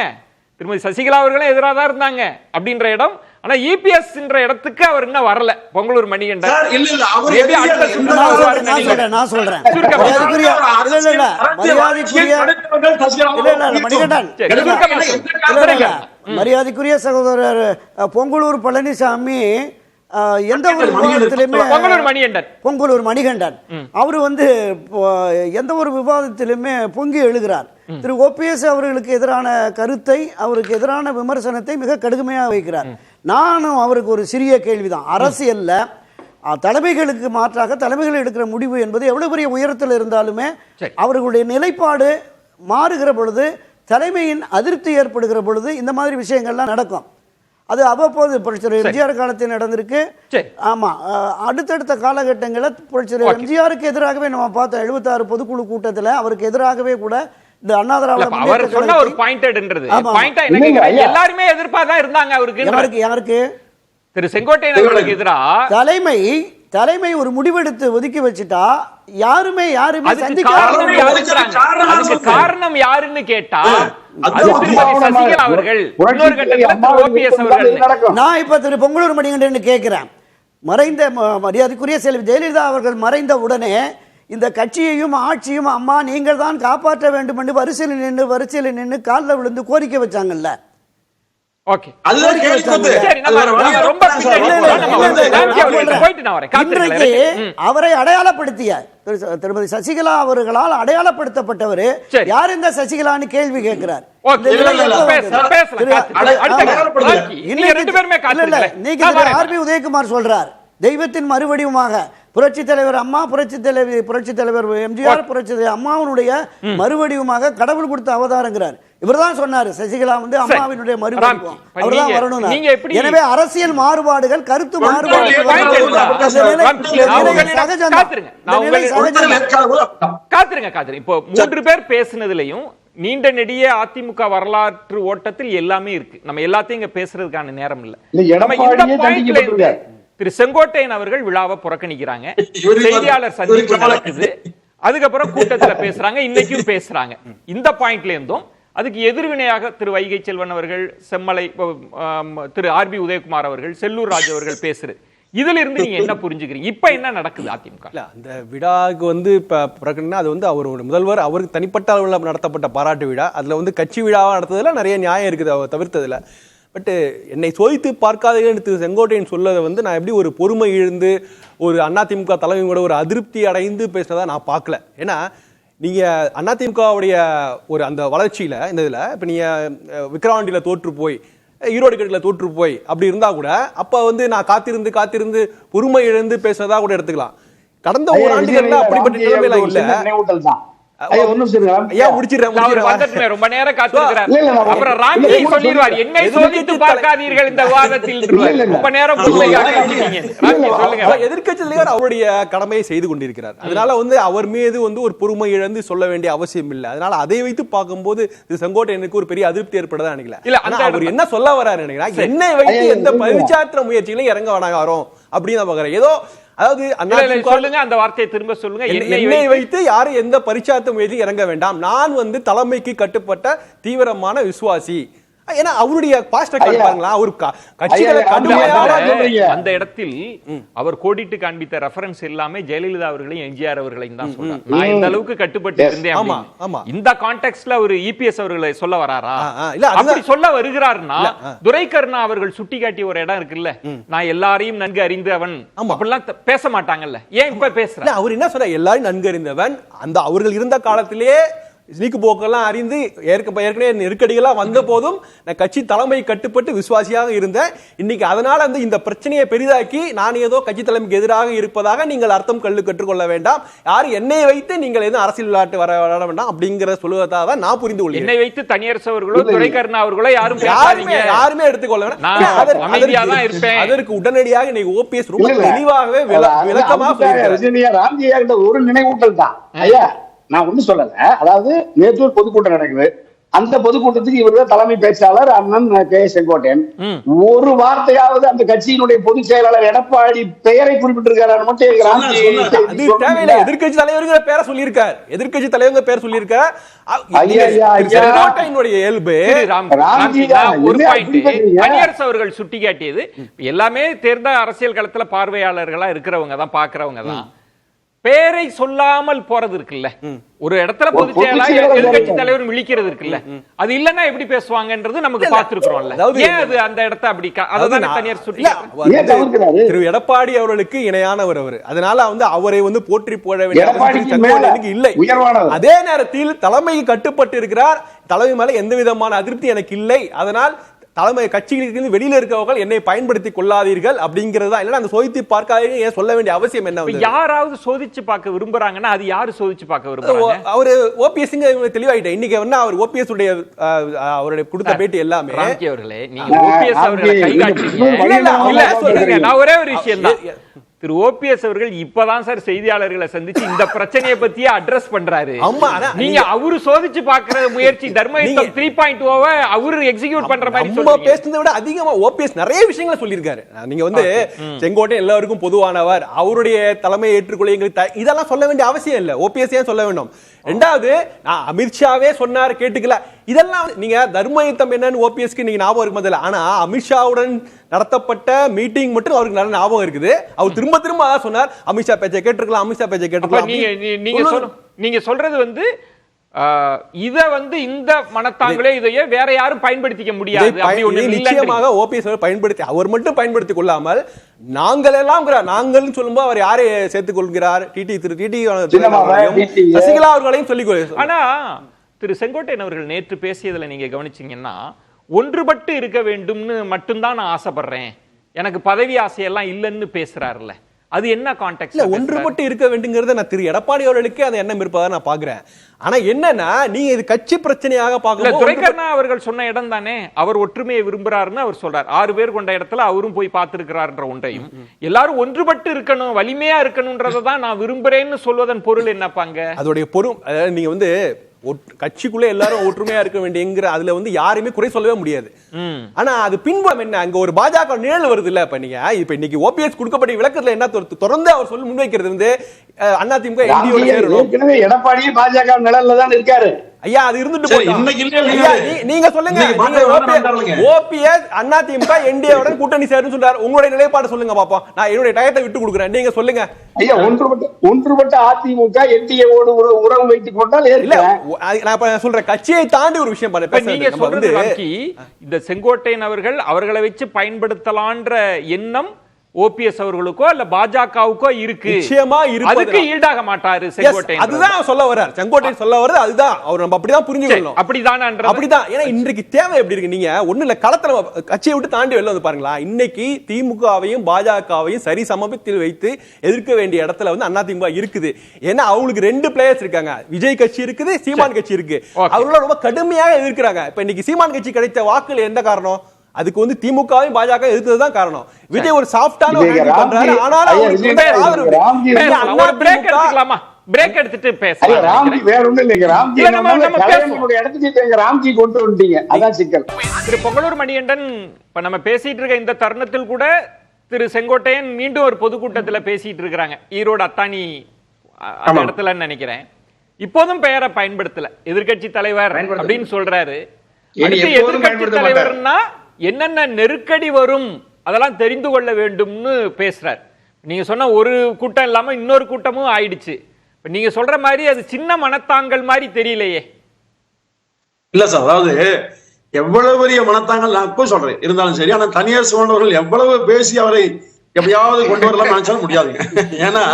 [SPEAKER 3] திருமதி சசிகலா அவர்களும் எதிராக தான் இருந்தாங்க அப்படின்ற இடம். ஆனா இபிஎஸ் இடத்துக்கு அவர் இன்னும் வரல. பொங்கலூர் மணிகண்டன்
[SPEAKER 6] நான் சொல்றேன், மரியாதைக்குரிய சகோதரர் பொங்கலூர் பழனிசாமி எந்த ஒரு விவாதத்திலுமே பொங்கலூர் மணிகண்டன் அவரு வந்து எந்த ஒரு விவாதத்திலுமே பொங்கி எழுகிறார். திரு ஓபிஎஸ் அவர்களுக்கு எதிரான கருத்தை, அவருக்கு எதிரான விமர்சனத்தை மிக கடுமையாக வைக்கிறார். நானும் அவருக்கு ஒரு சிறிய கேள்விதான். அரசியல்ல தலைமைகளுக்கு மாற்றாக தலைமைகள் எடுக்கிற முடிவு என்பது எவ்வளவு பெரிய உயரத்தில் இருந்தாலுமே அவர்களுடைய நிலைப்பாடு மாறுகிற பொழுது, தலைமையின் அதிருப்தி ஏற்படுகிற பொழுது இந்த மாதிரி விஷயங்கள்லாம் நடக்கும். அது அவ்வப்போது புரட்சியாளர் எம்ஜிஆர் காலத்தில் நடந்திருக்கு. ஆமா, அடுத்தடுத்த காலகட்டங்களில் புரட்சியாளர் எம்ஜிஆருக்கு எதிராகவே நம்ம பார்த்தோம். 76 பொதுக்குழு கூட்டத்தில் அவருக்கு எதிராகவே கூட இந்த அண்ணா திராவிட
[SPEAKER 3] எல்லாருமே எதிர்ப்பாதான் இருந்தாங்க. அவருக்கு யாருக்கு திரு செங்கோட்டையன் அவர்களுக்கு எதிராக
[SPEAKER 6] தலைமை ஒரு முடிவெடுத்து ஒதுக்கி வச்சுட்டா யாருமே
[SPEAKER 3] காரணம் யாருன்னு கேட்டா சசிகலா அவர்கள்.
[SPEAKER 6] நான் இப்ப திரு பொங்கலூர் மணிகண்டன் கேட்கிறேன், மறைந்த மரியாதைக்குரிய செல்வி ஜெயலலிதா அவர்கள் மறைந்த உடனே இந்த கட்சியையும் ஆட்சியும் அம்மா நீங்கள் தான் காப்பாற்ற வேண்டும் என்று வரிசையில் நின்று காலில் விழுந்து கோரிக்கை வச்சாங்கல்ல. அவரை அடையாளப்படுத்திய திருமதி சசிகலா அவர்களால் அடையாளப்படுத்தப்பட்டவர் யார் இந்த சசிகலான்னு கேள்வி கேட்கிறார். ஆர்பி உதயகுமார் சொல்றார், தெய்வத்தின் மறுவடிவமாக புரட்சி தலைவர் அம்மா, புரட்சி தலைவர் எம்ஜிஆர், புரட்சி அம்மாவுடைய மறுவடிவமாக கடவுள் கொடுத்த அவதாரங்கிறார். இவர்தான் சொன்னாரு சசிகலா வந்து அம்மாவினுடைய மறுவடிவம், அவர்தான் வரணும். எனவே அரசியல் மாறுபாடுகள், கருத்து மாறுபாடுகள்
[SPEAKER 3] இப்போ 3 பேர் பேசினதுலயும் நீண்ட நெடிய அதிமுக வரலாற்று ஓட்டத்தில் எல்லாமே இருக்கு. நம்ம எல்லாத்தையும் இங்க பேசுறதுக்கான நேரம் இல்ல. திரு செங்கோட்டையன் அவர்கள் விழாவை புறக்கணிக்கிறாங்க, செய்தியாளர் சந்திப்பு நடக்குது, அதுக்கப்புறம் கூட்டத்துல பேசுறாங்க, இன்னைக்கும் பேசுறாங்க. இந்த பாயிண்ட்ல இருந்தும் அதுக்கு எதிர்வினையாக திரு வைகை செல்வன் அவர்கள், செம்மலை திரு ஆர்பி உதயகுமார் அவர்கள், செல்லூர் ராஜ் அவர்கள் பேசுறது. இதுல இருந்து நீங்க என்ன புரிஞ்சுக்கிறீங்க? இப்ப என்ன நடக்குது அதிமுக?
[SPEAKER 7] அந்த விழாவுக்கு வந்து இப்ப புறக்கணினா அது வந்து அவரோட முதல்வர் அவருக்கு தனிப்பட்ட அளவில் நடத்தப்பட்ட பாராட்டு விழா. அதுல வந்து கட்சி விழாவா நடத்ததுல நிறைய நியாயம் இருக்குது, அவர் தவிர்த்ததுல. பட் என்னை சோதித்து பார்க்காதீங்கன்னு திரு செங்கோட்டையன் சொல்லதை வந்து நான் எப்படி ஒரு பொறுமை இழந்து ஒரு அதிமுக தலைமையோட ஒரு அதிருப்தி அடைந்து பேசினதா நான் பார்க்கல. ஏன்னா நீங்க அதிமுகவுடைய ஒரு அந்த வளர்ச்சியில இந்த இதுல இப்ப நீங்க விக்கிரவாண்டியில தோற்று போய், ஈரோடு கட்டில தோற்று போய் அப்படி இருந்தா கூட அப்ப வந்து நான் காத்திருந்து பொறுமை இழந்து பேசுறதா கூட எடுத்துக்கலாம். கடந்த ஓராண்டுகள்ல அப்படிப்பட்ட நிலைமையில இல்ல.
[SPEAKER 3] ரொம்ப நேரம் காத்திருக்கிறார். அப்புறம் ராம்ஜி சொல்லிடுவார், என்னை சோதித்து பார்க்காதீர்கள் இந்த விவாதத்தில். ரொம்ப நேரம்
[SPEAKER 7] எதிர்க்கட்சி தலைவர் அவருடைய கடமையை செய்து கொண்டிருக்கிறார். அதனால வந்து அவர் மீது வந்து ஒரு பொறுமை இழந்து சொல்ல வேண்டிய அவசியம் இல்லை. அதனால அதை வைத்து பார்க்கும்போது செங்கோட்டையனுக்கு ஒரு பெரிய அதிருப்தி ஏற்படுதா நினைக்கல. இல்ல அவர் என்ன சொல்ல வர்றாரு நினைக்கிறேன், என்னை வைத்து எந்த பரிச்சாத்திர முயற்சிகளையும் இறங்க வேணாங்க வரோம் அப்படின்னு நான் பாக்குறேன். ஏதோ அதாவது
[SPEAKER 3] சொல்லுங்க, அந்த வார்த்தையை திரும்ப சொல்லுங்க.
[SPEAKER 7] என்னை வைத்து யாரும் எந்த பரிச்சாத்த முயற்சி இறங்க வேண்டாம். நான் வந்து தலைமைக்கு கட்டுப்பட்ட தீவிரமான விசுவாசி. ஏன்னா அவருடைய பாஸ்ட் ரெக்கார்ட் பாருங்களா, ஒரு கட்சிகளை
[SPEAKER 3] அந்த இடத்தில் அவர் கோடிட்டு காண்பித்த ரெஃபரன்ஸ் எல்லாமே ஜெயலலிதா அவர்களையும் எம்ஜிஆர் அவர்களையும் தான் சொல்றார். நான் இந்த அளவுக்கு கட்டுப்பட்டு இருந்தேன். இந்த கான்டெக்ஸ்ட்ல ஒரு இபிஎஸ் அவர்களை சொல்ல வராரா? இல்ல அப்படி சொல்ல வருகிறார்னா துரைக்கருணா அவர்கள் சுட்டிக்காட்டிய ஒரு இடம் இருக்குல்ல, நான் எல்லாரையும் நன்கு அறிந்தவன் அப்படிலாம் பேச மாட்டாங்கல்ல, ஏன் இப்ப பேசுறேன்?
[SPEAKER 7] அவர் என்ன சொல்ற, எல்லாரும் நன்கு அறிந்தவன், அந்த அவர்கள் இருந்த காலத்திலேயே நீக்கு போக்கெல்லாம் அறிந்து ஏற்கனவே நெருக்கடிகளாக வந்த போதும் நான் கட்சி தலைமை கட்டுப்பட்டு விசுவாசியாக இருந்தேன். இன்னைக்கு அதனால வந்து இந்த பிரச்சனையை பெரிதாக்கி நான் ஏதோ கட்சி தலைமைக்கு எதிராக இருப்பதாக நீங்கள் அர்த்தம் கற்றுக்கொள்ள வேண்டாம். யார் என்னை வைத்து நீங்கள் எதுவும் அரசியல் விளையாட்டு வர வேண்டாம் அப்படிங்கிற சொல்லுவதாக தான் நான் புரிந்து கொள்கிறேன்.
[SPEAKER 3] என்னை வைத்து தனியரசு அவர்களோ துரைக்கருணா அவர்களோ
[SPEAKER 7] யாருமே எடுத்துக்கொள்ள வேண்டாம். அதற்கு உடனடியாக இன்னைக்கு ஓபிஎஸ் ரொம்ப தெளிவாகவே விளக்கமாக
[SPEAKER 4] ஒரு நினைவூட்டல் தான். ஐயா நான் ஒண்ணு சொல்லல, அதாவது நேற்று ஒரு பொதுக்கூட்டம் நடக்குது, அந்த பொதுக்கூட்டத்துக்கு இவர்தான் தலைமை பேச்சாளர் அண்ணன் கே செங்கோட்டையன். ஒரு வார்த்தையாவது அந்த கட்சியினுடைய பொதுச் செயலாளர் எடப்பாடி பெயரை குறிப்பிட்டிருக்காரு மட்டும்
[SPEAKER 7] எதிர்கட்சி தலைவருங்கிற பேரை சொல்லியிருக்காரு. எதிர்கட்சி தலைவருங்கிற பேர் சொல்லியிருக்காரு. இயல்பு
[SPEAKER 3] தனியரசு அவர்கள் சுட்டிக்காட்டியது எல்லாமே தேர்ந்த அரசியல் களத்துல பார்வையாளர்களா இருக்கிறவங்க தான், பாக்குறவங்க தான். பேரை சொல்லாமல் போறது இருக்குல்ல, ஒரு இடத்துல பொதுச் செயலாளர் எதிர்கட்சி தலைவர் விழிக்கிறது இருக்குல்ல, அது இல்லன்னா எப்படி பேசுவாங்கன்றது நமக்கு பார்த்திருக்கிறோம்ல. ஏன் அது அந்த இடத்தை அப்படி அதான் தனியார் சுட்டி
[SPEAKER 7] திரு எடப்பாடி அவர்களுக்கு இணையானவர் அவர், அதனால வந்து அவரை வந்து போற்றி போட வேண்டிய இல்லை. அதே நேரத்தில் தலைமைக்கு கட்டுப்பட்டு இருக்கிறார், தலைமை மேல எந்த விதமான அதிருப்தி எனக்கு இல்லை, அதனால் தலைமை கட்சிகளுக்கு வெளியில இருக்கவர்கள் என்னை பயன்படுத்திக் கொள்ளாதீர்கள் அப்படிங்கறதா. இல்ல அந்த சோதித்து பார்க்காதீங்க ஏன் சொல்ல வேண்டிய அவசியம் என்ன?
[SPEAKER 3] யாராவது சோதிச்சு பார்க்க விரும்புறாங்கன்னா அது யாரு சோதிச்சு பார்க்க விரும்புறாங்க?
[SPEAKER 7] அவரு ஓபிஎஸ் தெளிவாயிட்டேன். இன்னைக்கு என்ன அவர் ஓபிஎஸ் உடைய அவருடைய கொடுத்த பேட்டி எல்லாமே
[SPEAKER 3] அவர்களே நீங்க ஓபிஎஸ் அவர்களை கை காட்டுறீங்க. நான் ஒரே ஒரு விஷயம் தான், திரு ஓபிஎஸ் அவர்கள் இப்பதான் சார் செய்தியாளர்களை சந்திச்சு இந்த பிரச்சனையை பத்தியே அட்ரஸ் பண்றாரு. நீங்க அவரு சோதிச்சு பாக்குற முயற்சி தர்மயுத்தம் 3.0 அவரு எக்ஸிக்யூட் பண்ற மாதிரி
[SPEAKER 7] பேசுறதை விட அதிகமா ஓபிஎஸ் நிறைய விஷயங்களை சொல்லியிருக்காரு. நீங்க வந்து செங்கோட்டை எல்லாருக்கும் பொதுவானவர், அவருடைய தலைமை ஏற்றுக்கொள்ள எங்களுக்கு இதெல்லாம் சொல்ல வேண்டிய அவசியம் இல்லை. ஓபிஎஸ் ஏன் சொல்ல வேண்டும்? ரெண்டாவது அமித்ஷாவே சொன்னார் கேட்டுக்கல, இதெல்லாம் நீங்க தர்மயுத்தம் என்னன்னு ஓபிஎஸ்க்கு நீங்க ஞாபகம் இருக்கும். ஆனா அமித்ஷாவுடன் நடத்தப்பட்ட மீட்டிங் மட்டும் அவருக்கு நல்ல ஞாபகம் இருக்குது. அவர் திரும்ப திரும்ப சொன்னார் அமித்ஷா பேச்சை கேட்டிருக்கலாம், அமித்ஷா பேச்சை கேட்டிருக்கலாம்.
[SPEAKER 3] நீங்க சொல்றது வந்து இத வந்து இந்த மனத்தாங்களே இதையே வேற யாரும் பயன்படுத்திக்க முடியாது.
[SPEAKER 7] நிச்சயமாக ஓபிஎஸ் பயன்படுத்தி அவர் மட்டும் பயன்படுத்திக் கொள்ளாமல் நாங்கள் எல்லாம் நாங்கள் சொல்லும்போது அவர் யாரை சேர்த்துக் கொள்கிறார்? சசிகலா அவர்களையும் சொல்லிக்.
[SPEAKER 3] ஆனா திரு செங்கோட்டையன் அவர்கள் நேற்று பேசியதுல நீங்க கவனிச்சீங்கன்னா ஒன்றுபட்டு இருக்க வேண்டும்னு மட்டும்தான் நான் ஆசைப்படுறேன், எனக்கு பதவி ஆசையெல்லாம் இல்லைன்னு பேசுறாருல்ல, அது என்ன கான்டெக்ட்ல?
[SPEAKER 7] ஒன்றுபட்டு இருக்க வேண்டுங்கிறத நான் திரு எடப்பாடி அவர்களுக்கே அந்த எண்ணம் இருப்பதா நான் பாக்குறேன். ஆனா என்னன்னா நீங்க இது கட்சி பிரச்சனையாக பார்க்கல.
[SPEAKER 3] துரைக்கருணா அவர்கள் சொன்ன இடம் தானே, அவர் ஒற்றுமையை விரும்புறாருன்னு அவர் சொல்றார். 6 பேர் கொண்ட இடத்துல அவரும் போய் பார்த்திருக்கிறார்ன்ற ஒன்றையும் எல்லாரும் ஒன்றுபட்டு இருக்கணும், வலிமையா இருக்கணும்ன்றதான் நான் விரும்புறேன்னு சொல்வதன் பொருள் என்னப்பாங்க?
[SPEAKER 7] அதோடைய பொருள் நீங்க வந்து கட்சிக்குள்ள எல்லாரும் ஒற்றுமையா இருக்க வேண்டியங்கிற அதுல வந்து யாருமே குறை சொல்லவே முடியாது. ஆனா அது பின்புலம் என்ன, அங்க ஒரு பாஜக நிழல் வருது இல்ல. இப்ப நீங்க இப்ப இன்னைக்கு ஓபிஎஸ் கொடுக்கப்பட்ட விளக்கத்துல என்ன தொடர்ந்து அவர் சொல்லி முன்வைக்கிறது வந்து அதிமுக
[SPEAKER 4] எடப்பாடியே பாஜக நிழல்ல தான் இருக்காரு.
[SPEAKER 7] ஐயா அது இருந்துட்டு நீங்க சொல்லுங்க, ஓபிஎஸ் அதிமுக என்டிஏவுடன் கூட்டணி சேருன்னு சொல்றாரு, உங்களுடைய நிலைப்பாடு சொல்லுங்க பாப்போம். நான் என்னுடைய டயத்தை விட்டு கொடுக்குறேன், நீங்க சொல்லுங்க.
[SPEAKER 4] ஐயா ஒன்றுபட்ட அதிமுக என்டிஏவோடு உறவு வைத்துக் கொண்டால்
[SPEAKER 7] இல்ல நான் சொல்றேன் கட்சியை தாண்டி ஒரு விஷயம் பண்ண.
[SPEAKER 3] நீங்க சொல்றது இந்த செங்கோட்டையன் அவர்களை வச்சு பயன்படுத்தலான்ற எண்ணம் ஓபிஎஸ் அவர்களுக்கோ அல்ல பாஜகவுக்கோ இருக்கு.
[SPEAKER 7] நிச்சயமா இருக்கு,
[SPEAKER 3] அதுக்கு ஈடாக மாட்டாரு செங்கோட்டையன்.
[SPEAKER 7] அதுதான் சொல்ல வர்றார் செங்கோட்டையன் சொல்ல வர்றது அதுதான். அவர் நம்ம அப்படிதான் புரிஞ்சுக்கணும். அப்படிதான். ஏன்னா இன்றைக்கு தேவை எப்படி இருக்கு, நீங்க ஒண்ணு இல்ல களத்துல கட்சியை விட்டு தாண்டி வெளில வந்து பாருங்களா. இன்னைக்கு திமுகவையும் பாஜகவையும் சரி சமபத்தில் வைத்து எதிர்க்க வேண்டிய இடத்துல வந்து அதிமுக இருக்குது. ஏன்னா அவங்களுக்கு 2 பிளேயர்ஸ் இருக்காங்க, விஜய் கட்சி இருக்குது, சீமான் கட்சி இருக்கு. அவங்கள ரொம்ப கடுமையாக எதிர்க்கிறாங்க. இப்ப இன்னைக்கு சீமான் கட்சி கிடைத்த வாக்குகள் என்ன காரணம்? அதுக்கு வந்து திமுகவையும் பாஜக எதிர்த்ததுதான் காரணம். விஜய் ஒரு சாஃப்டான பண்றாரு, ஆனாலும்
[SPEAKER 3] பிரேக் எடுத்துட்டு பேசலாம்.
[SPEAKER 4] ராம்ஜி வேற ஒண்ணும் இல்லைங்க, ராம்ஜி நம்ம இடத்துக்கு ராம்ஜி கொண்டு வந்துட்டீங்க, அதான் சிக்கல்.
[SPEAKER 3] திரு பொங்கலூர் மணிகண்டன் இப்ப நம்ம பேசிட்டு இருக்க இந்த தருணத்தில் கூட திரு செங்கோட்டையன் மீண்டும் ஒரு பொதுக்கூட்டத்துல பேசிட்டு இருக்கிறாங்க, ஈரோடு அத்தானி அந்த இடத்துல நினைக்கிறேன். இப்போதும் பெயரை பயன்படுத்தல, எதிர்கட்சி தலைவர் அப்படின்னு சொல்றாரு. அடுத்து எதிர்க்கட்சி தலைவர்னா என்னென்ன நெருக்கடி வரும் அதெல்லாம் தெரிந்து கொள்ள வேண்டும்னு பேசுறார். நீங்க சொன்ன ஒரு கூட்டம் இல்லாம இன்னொரு கூட்டமும் ஆயிடுச்சு. நீங்க சொல்ற மாதிரி அது சின்ன மனத்தாங்கல் மாதிரி தெரியலையே.
[SPEAKER 5] இல்ல சார், அதாவது எவ்வளவு பெரிய மனத்தாங்கல் நான் இப்போ சொல்றேன் இருந்தாலும் சரி, ஆனா தனியார் சோழர்கள் எவ்வளவு பேசி அவரை எப்படியாவது கொண்டு வரலாம் நினைச்சாலும் முடியாதுங்க. ஏன்னா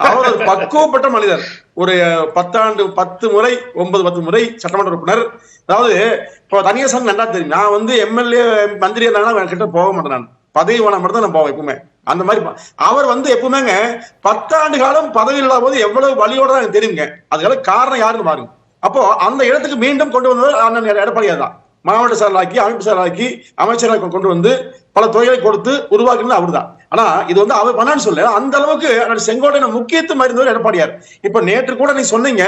[SPEAKER 5] அவர் ஒரு பக்குவப்பட்ட மனிதர். ஒரு 10 முறை 9-10 முறை சட்டமன்ற உறுப்பினர். அதாவது இப்போ தனியார் சங்கம் நல்லா தெரியும். நான் வந்து எம்எல்ஏ மந்திரி இருந்தாங்கன்னா கிட்ட போக மாட்டேன். நான் பதவி வேணா மட்டும் தான் நான் போவேன் எப்பவுமே. அந்த மாதிரி அவர் வந்து எப்பவுமேங்க 10 ஆண்டு காலம் பதவி இல்லாத போது எவ்வளவு வழியோட தான் எனக்கு தெரியுங்க. அதுக்கான காரணம் யாருன்னு பாருங்க. அப்போ அந்த இடத்துக்கு மீண்டும் கொண்டு வந்தவர் அண்ணன் எடப்பாடியார் தான். மாவட்ட செயலாக்கி, அமைப்பு செயலாக்கி, அமைச்சராக கொண்டு வந்து பல துறைகளை கொடுத்து உருவாக்குறது அவர் தான். ஆனா இது வந்து அவர் பண்ணான்னு சொல்ல அந்த அளவுக்கு செங்கோட்டையன் முக்கியத்துவம் இருந்தவர் எடப்பாடியார். இப்ப நேற்று கூட நீ சொன்னீங்க,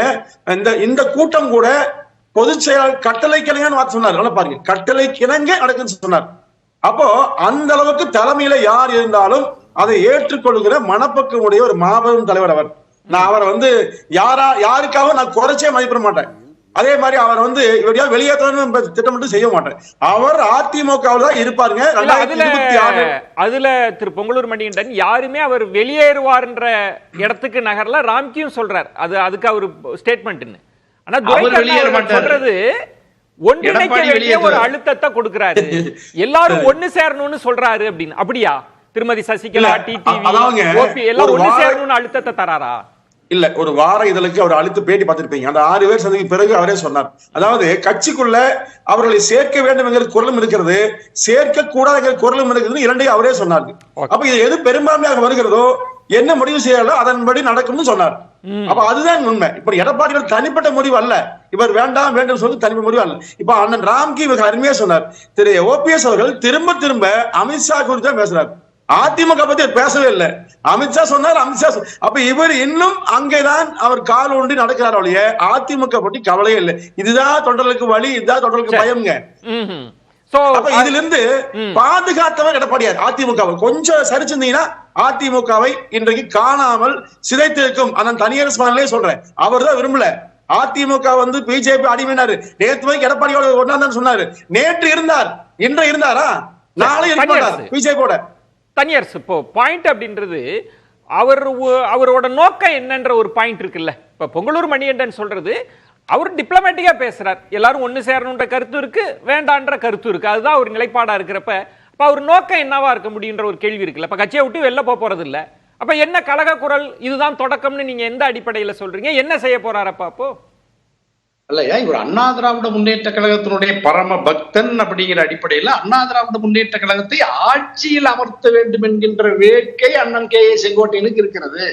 [SPEAKER 5] இந்த கூட்டம் கூட பொதுச் செயலாளர் கட்டளை கிணங்கன்னு சொன்னார். பாருங்க, கட்டளை கிணங்க நடக்குன்னு சொன்னார். அப்போ அந்த அளவுக்கு தலைமையில யார் இருந்தாலும் அதை ஏற்றுக்கொள்கிற மனப்பக்குவம் உடைய ஒரு மாபெரும் தலைவர் அவர். நான் அவரை வந்து யாருக்காக நான் குறைச்சே மதிப்பிட மாட்டேன். அதே மாதிரி அவர் வந்து இவரையா வெளியேற்றணும் திட்டமிட்டு செய்ய மாட்டேன். அவர் அதிமுகவில் தான் இருப்பாருங்க.
[SPEAKER 3] அதுல திரு பொங்கலூர் மணிகண்டன் யாருமே அவர் வெளியேறுவார்ன்ற இடத்துக்கு நகர்ல ராம்கியும் சொல்றார். அதுக்கு அவர் ஸ்டேட்மெண்ட். ஆனா சொல்றது ஒன்றிணைக்க வேண்டிய ஒரு அழுத்தத்தை கொடுக்கிறாரு. எல்லாரும் ஒண்ணு சேரணும்னு சொல்றாரு அப்படின்னு. அப்படியா திருமதி சசிகலா, டிடிவி எல்லாம் ஒண்ணு சேரணும்னு அழுத்தத்தை தராரா?
[SPEAKER 5] இல்ல, ஒரு வார இதழுக்கு அவர் அழுத்து பேட்டி பார்த்திருப்பீங்க. அந்த 6 பேர் சந்திக்கு பிறகு அவரே சொன்னார். அதாவது கட்சிக்குள்ள அவர்களை சேர்க்க வேண்டும் என்கிற குரலும் இருக்கிறது, சேர்க்க கூடாது குரலும் இருக்கிறது, இரண்டையும் அவரே சொன்னார். அப்ப இது எது பெரும்பான்மையாக வருகிறதோ, என்ன முடிவு செய்யறதோ அதன்படி நடக்கும்னு சொன்னார். அப்ப அதுதான் உண்மை. இப்ப எடப்பாடிகள் தனிப்பட்ட முடிவு அல்ல, இவர் வேண்டாம் வேண்டும் சொல்லி தனிப்பட்ட முடிவு அல்ல. இப்ப அண்ணன் ராம்கி இவர் அருமையா சொன்னார். திரு ஓபிஎஸ் அவர்கள் திரும்ப அமித்ஷா குறித்து தான் பேசுறாரு. அதிமுக பத்தி பேசவே இல்லை. அமித்ஷா சொன்னார், அமித்ஷா. அப்ப இவர் இன்னும் அங்கேதான் அவர் கால் ஒன்றி நடக்கிறார் ஒழிய அதிமுக பற்றி கவலையே இல்லை. இதுதான் தொண்டர்களுக்கு வழி, இதுதான் தொண்டர்களுக்கு பயம்ங்க. இதுல இருந்து பாதுகாத்தவர் எடப்பாடியார். அதிமுக கொஞ்சம் சரிச்சிருந்தீங்கன்னா அதிமுகவை இன்றைக்கு காணாமல் சிதைத்திருக்கும். அண்ணன் தனியார் சொல்றேன், அவர் தான் விரும்பல. அதிமுக வந்து பிஜேபி அடிமைனாரு. நேற்று வரைக்கும் எடப்பாடியோட ஒன்னாதான் சொன்னாரு. நேற்று இருந்தார், இன்று இருந்தாரா, நாளை இருப்பார் பிஜேபியோட.
[SPEAKER 3] தனியார் இப்போ பாயிண்ட் அப்படின்றது அவரோட நோக்கம் என்னன்ற ஒரு பாயிண்ட் இருக்குல்ல. இப்ப பொங்கலூர் மணிகண்டன் சொல்றது அவர் டிப்ளமேட்டிக்கா பேசுறார். எல்லாரும் ஒண்ணு சேரணுன்ற கருத்து இருக்கு, வேண்டான்ற கருத்து இருக்கு. அதுதான் ஒரு நிலைப்பாடா இருக்கிறப்ப அப்ப அவர் நோக்கம் என்னவா இருக்க முடியுன்ற ஒரு கேள்வி இருக்குல்ல. இப்ப கட்சியை விட்டு வெளில போறது இல்ல. அப்ப என்ன கழக குரல் இதுதான் தொடக்கம்னு நீங்க எந்த அடிப்படையில சொல்றீங்க? என்ன செய்ய போறாரப்பா அப்போ?
[SPEAKER 4] இல்லையா, இவர் அண்ணா திராவிட முன்னேற்ற கழகத்தினுடைய பரம பக்தன் அப்படிங்கிற அடிப்படையில் அண்ணா திராவிட முன்னேற்ற கழகத்தை ஆட்சியில் அமர்த்த வேண்டும் என்கின்ற வேட்கை அண்ணன் கே.ஏ. செங்கோட்டையனுக்கு இருக்கிறது.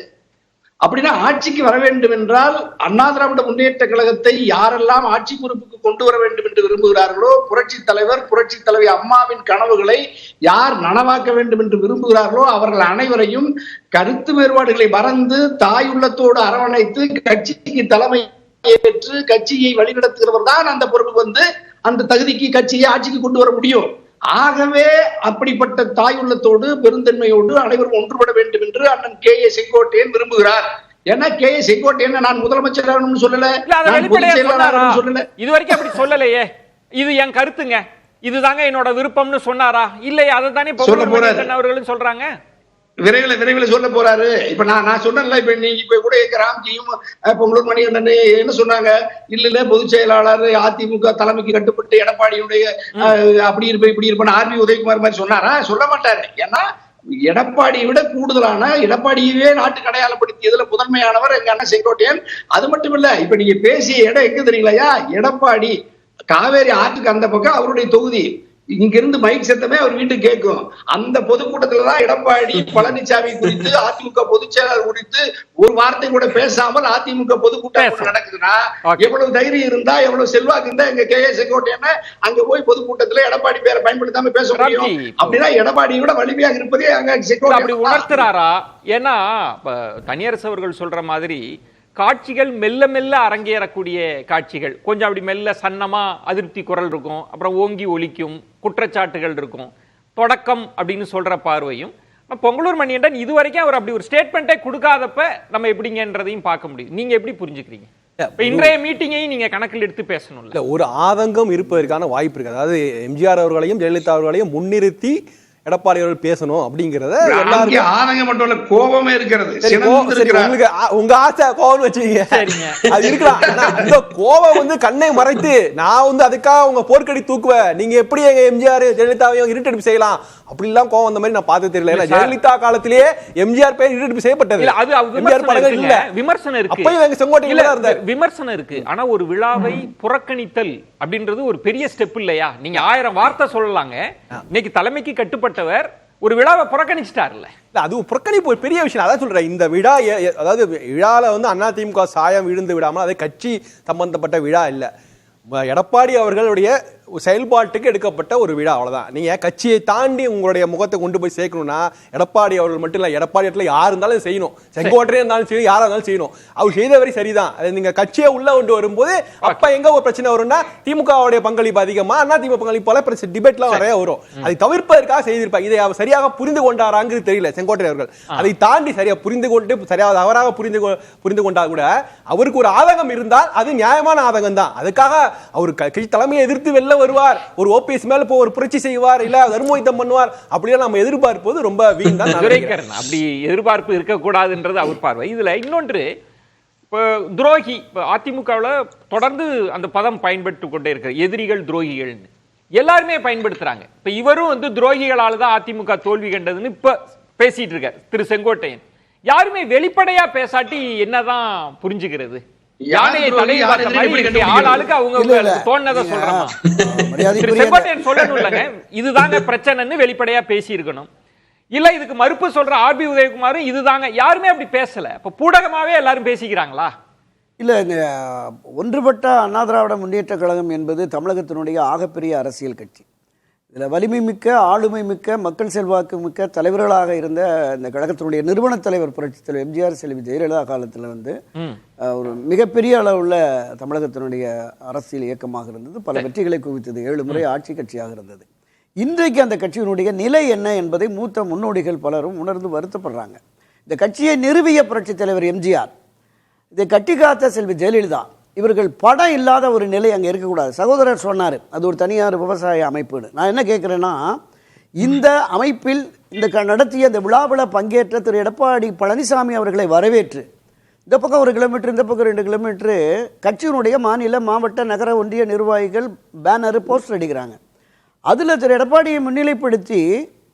[SPEAKER 4] அப்படின்னா ஆட்சிக்கு வர வேண்டும் என்றால் அண்ணா திராவிட முன்னேற்ற கழகத்தை யாரெல்லாம் ஆட்சி பொறுப்புக்கு கொண்டு வர வேண்டும் என்று விரும்புகிறார்களோ, புரட்சி தலைவி அம்மாவின் கனவுகளை யார் நனவாக்க வேண்டும் என்று விரும்புகிறார்களோ அவர்கள் அனைவரையும் கருத்து வேறுபாடுகளை மறந்து தாய் உள்ளத்தோடு அரவணைத்து கட்சிக்கு தலைமை ஏற்று கட்சியை வழிநடத்துகிறவர் தான் அந்த பொறுப்பு வந்து அந்த தகுதிக்கு கட்சியை ஆட்சிக்கு கொண்டு வர முடியும். ஆகவே அப்படிப்பட்ட தாய் உள்ளத்தோடு பெருந்தன்மையோடு அனைவரும் ஒன்றுபட வேண்டும் என்று அண்ணன் கே.ஏ. செங்கோட்டையன் விரும்புகிறார். ஏன்னா கே.ஏ. செங்கோட்டையன் நான் முதலமைச்சர் சொல்லல,
[SPEAKER 3] சொல்லல, இது வரைக்கும் அப்படி சொல்லலையே. இது என் கருத்துங்க, இதுதாங்க என்னோட விருப்பம்னு சொன்னாரா? இல்லையா? அதை தானே அவர்களும் சொல்றாங்க.
[SPEAKER 4] விரைவில் சொல்ல போறாரு. இப்ப நான் சொன்னேன்ல, இப்ப நீங்க இப்ப கூட ராம்ஜியும் பொங்கலூர் மணிகண்டன் என்ன சொன்னாங்க, இல்ல பொதுச் செயலாளர் அதிமுக தலைமைக்கு கட்டுப்பட்டு எடப்பாடியுடைய அப்படி இருப்ப இப்படி இருப்பேன் ஆர்பி உதயகுமார் மாதிரி சொன்னாரா? சொல்ல மாட்டாரு. ஏன்னா எடப்பாடியை விட கூடுதலான எடப்பாடியவே நாட்டுக்கு அடையாளப்படுத்தியதுல முதன்மையானவர் எங்க அண்ணன் செங்கோட்டையன். அது மட்டும் இல்ல, இப்ப நீங்க பேசிய இடம் எங்க தெரியுங்களா? எடப்பாடி காவேரி ஆற்றுக்கு அந்த பக்கம் அவருடைய தொகுதி. இங்க இருந்து மைக் சத்தமே அவர் வீட்டுக்கு கேட்கும். அந்த பொதுக்கூட்டத்துலதான் எடப்பாடி பழனிசாமி குறித்து அதிமுக பொதுச் செயலாளர் குறித்து ஒரு வார்த்தை கூட பேசாமல் அதிமுக பொதுக்கூட்டம் நடக்குதுன்னா எவ்வளவு தைரியம் இருந்தா, எவ்வளவு செல்வாக்கு இருந்தா எங்க கே.ஏ. செங்கோட்டையன் அங்க போய் பொதுக்கூட்டத்துல எடப்பாடி பேரை பயன்படுத்தாம பேச முடியும்? அப்படின்னா எடப்பாடியை விட வலிமையாக இருப்பதே அங்க செங்கோட்டையன்
[SPEAKER 3] உணர்த்துறாரா? ஏன்னா தனியரசு அவர்கள் சொல்ற மாதிரி காட்சிகள் மெல்ல மெல்ல அரங்கேறக்கூடிய காட்சிகள், கொஞ்சம் அப்படி மெல்ல சன்னமா அதிருப்தி குரல் இருக்கும், அப்புறம் ஓங்கி ஒலிக்கும், குற்றச்சாட்டுகள் இருக்கும், தொடக்கம் அப்படின்னு சொல்ற பார்வையும். பொங்கலூர் மணிகண்டன் இதுவரைக்கும் அவர் அப்படி ஒரு ஸ்டேட்மெண்ட்டே கொடுக்காதப்ப நம்ம எப்படிங்கன்றதையும் பார்க்க முடியும். நீங்க எப்படி புரிஞ்சுக்கிறீங்க? இன்றைய மீட்டிங்கையும் நீங்க கணக்கில் எடுத்து பேசணும்.
[SPEAKER 7] இல்ல, ஒரு ஆதங்கம் இருப்பதற்கான வாய்ப்பு இருக்கு. அதாவது எம்ஜிஆர் அவர்களையும் ஜெயலலிதா அவர்களையும் முன்னிறுத்தி எடப்பாடி அவர்கள் பேசணும் அப்படிங்கறத எல்லாருக்கும்
[SPEAKER 4] ஆதங்கம் மட்டும் இல்ல, கோபமே இருக்கிறது.
[SPEAKER 7] உங்க ஆசை கோபம் வச்சுக்கீங்க, அது இருக்கலாம். அந்த கோபம் வந்து கண்ணை மறைத்து நான் வந்து அதுக்காக உங்க போர்க்கடி தூக்குவேன், நீங்க எப்படி எங்க எம்ஜிஆர் ஜெயலலிதாவையும் இருட்டடிப்பு செய்யலாம் அப்படிலாம் கோபம் அந்த மாதிரி நான் பார்த்து தெரியல. ஜெயலலிதா காலத்திலேயே எம்ஜிஆர் பேர் இருட்டடிப்பு செய்யப்பட்டது.
[SPEAKER 3] அது எம்ஜிஆர் படங்கள் இல்ல, விமர்சனம் இருக்கு. அப்பயும் எங்க செங்கோட்டையில இருந்த விமர்சனம் இருக்கு. ஆனா ஒரு விழாவை புறக்கணித்தல் அப்படின்றது ஒரு பெரிய ஸ்டெப் இல்லையா? நீங்க 1000 வார்த்தை சொல்லலாங்க. இன்னைக்கு தலைமைக்கு கட்டுப்பட்டவர் ஒரு விழாவை புறக்கணிச்சிட்டார்ல.
[SPEAKER 7] அது புறக்கணிப்பு ஒரு பெரிய விஷயம். அதான் சொல்றேன், இந்த விழா அதாவது விழால வந்து அதிமுக சாயம் விழுந்து விடாமல் அது கட்சி சம்பந்தப்பட்ட விழா இல்ல, எடப்பாடி அவர்களுடைய செயல்பாட்டுக்கு எடுக்கப்பட்ட ஒரு விழா, அவ்வளவுதான். நீங்க கட்சியை தாண்டி உங்களுடைய முகத்தை கொண்டு போய் சேர்க்கணும்னா எடப்பாடி அவர்கள் மட்டும் இல்ல, எடப்பாடி இடத்துல யார் இருந்தாலும் செய்யணும், செங்கோட்டையே இருந்தாலும் சரி, யாரா இருந்தாலும் செய்யணும். அவர் செய்த வரை சரிதான். அது நீங்க கட்சியை உள்ள கொண்டு வரும்போது அப்ப எங்க ஒரு பிரச்சனை வரும்னா திமுகவுடைய பங்களிப்பு அதிகமா, அதிமுக பங்களிப்பு டிபேட்லாம் நிறைய வரும். அதை தவிர்ப்பதற்காக செய்திருப்பாங்க. இதை அவர் சரியாக புரிந்து கொண்டாராங்கிறது தெரியல செங்கோட்டை அவர்கள். அதை தாண்டி சரியா புரிந்து கொண்டு சரியாக தவறாக புரிந்து கொண்டா கூட அவருக்கு ஒரு ஆதங்கம் இருந்தால் அது நியாயமான ஆதங்கம் தான். அதுக்காக அவர் கட்சி தலைமையை எதிர்த்து வெளில வருவார், ஒரு ஓபிஎஸ் மேல ஒரு புரட்சி செய்வார், இல்ல தர்மயுத்தம் பண்ணுவார் அப்படியே நம்ம எதிர்பார்ப்பது ரொம்ப வீண் தான்.
[SPEAKER 3] அப்படி எதிர்பார்ப்பு இருக்கக்கூடாதுன்றது அவர் பார்வை. இதுல இன்னொன்று, இப்போ துரோகி, இப்போ அதிமுகவில் தொடர்ந்து அந்த பதம் பயன்பட்டு கொண்டே இருக்கு, எதிரிகள் துரோகிகள்னு எல்லாருமே பயன்படுத்துறாங்க. இப்ப இவரும் வந்து துரோகிகளால தான் அதிமுக தோல்வி கண்டதுன்னு இப்ப பேசிட்டு இருக்கார் திரு செங்கோட்டையன். யாருமே வெளிப்படையா பேசாட்டி என்னதான் புரிஞ்சுக்கிறது? யானையை தலையை பார்த்த மாதிரி ஆளாளுக்கு அவங்க தோணுனதை சொல்றாங்க. செங்கோட்டையன் சொல்லணும் இல்லங்க, இதுதாங்க பிரச்சனைன்னு வெளிப்படையா பேசி இருக்கணும். இல்ல இதுக்கு மறுப்பு சொல்ற ஆர்பி உதயகுமாரும் இதுதாங்க, யாருமே அப்படி பேசல. இப்ப பூடகமாவே எல்லாரும் பேசிக்கிறாங்களா?
[SPEAKER 6] இல்லை, இந்த ஒன்றுபட்ட அண்ணா திராவிட முன்னேற்ற கழகம் என்பது தமிழகத்தினுடைய ஆகப்பெரிய அரசியல் கட்சி. இதில் வலிமை மிக்க, ஆளுமை மிக்க, மக்கள் செல்வாக்கு மிக்க தலைவர்களாக இருந்த இந்த கழகத்தினுடைய நிறுவன தலைவர் புரட்சித் தலைவர் எம்ஜிஆர் செல்வி ஜெயலலிதா காலத்தில் வந்து ஒரு மிகப்பெரிய அளவுள்ள தமிழகத்தினுடைய அரசியல் இயக்கமாக இருந்தது. பல வெற்றிகளை குவித்தது, 7 முறை ஆட்சி கட்சியாக இருந்தது. இன்றைக்கு அந்த கட்சியினுடைய நிலை என்ன என்பதை மூத்த முன்னோடிகள் பலரும் உணர்ந்து வருத்தப்படுறாங்க. இந்த கட்சியை நிறுவிய புரட்சித் தலைவர் எம்ஜிஆர், இதை கட்டி காத்த செல்வி ஜெயலலிதா, இவர்கள் படம் இல்லாத ஒரு நிலை அங்கே இருக்கக்கூடாது. சகோதரர் சொன்னார் அது ஒரு தனியார் விவசாய அமைப்புன்னு. நான் என்ன கேட்குறேன்னா, இந்த அமைப்பில் இந்த நடத்திய இந்த விழாவில் பங்கேற்ற திரு எடப்பாடி பழனிசாமி அவர்களை வரவேற்று இந்த பக்கம் 1 கிலோமீட்டர், இந்த பக்கம் 2 கிலோமீட்டரு கட்சியினுடைய மாநில, மாவட்ட, நகர, ஒன்றிய நிர்வாகிகள் பேனரு, போஸ்டர் அடிக்கிறாங்க. அதில் திரு எடப்பாடியை முன்னிலைப்படுத்தி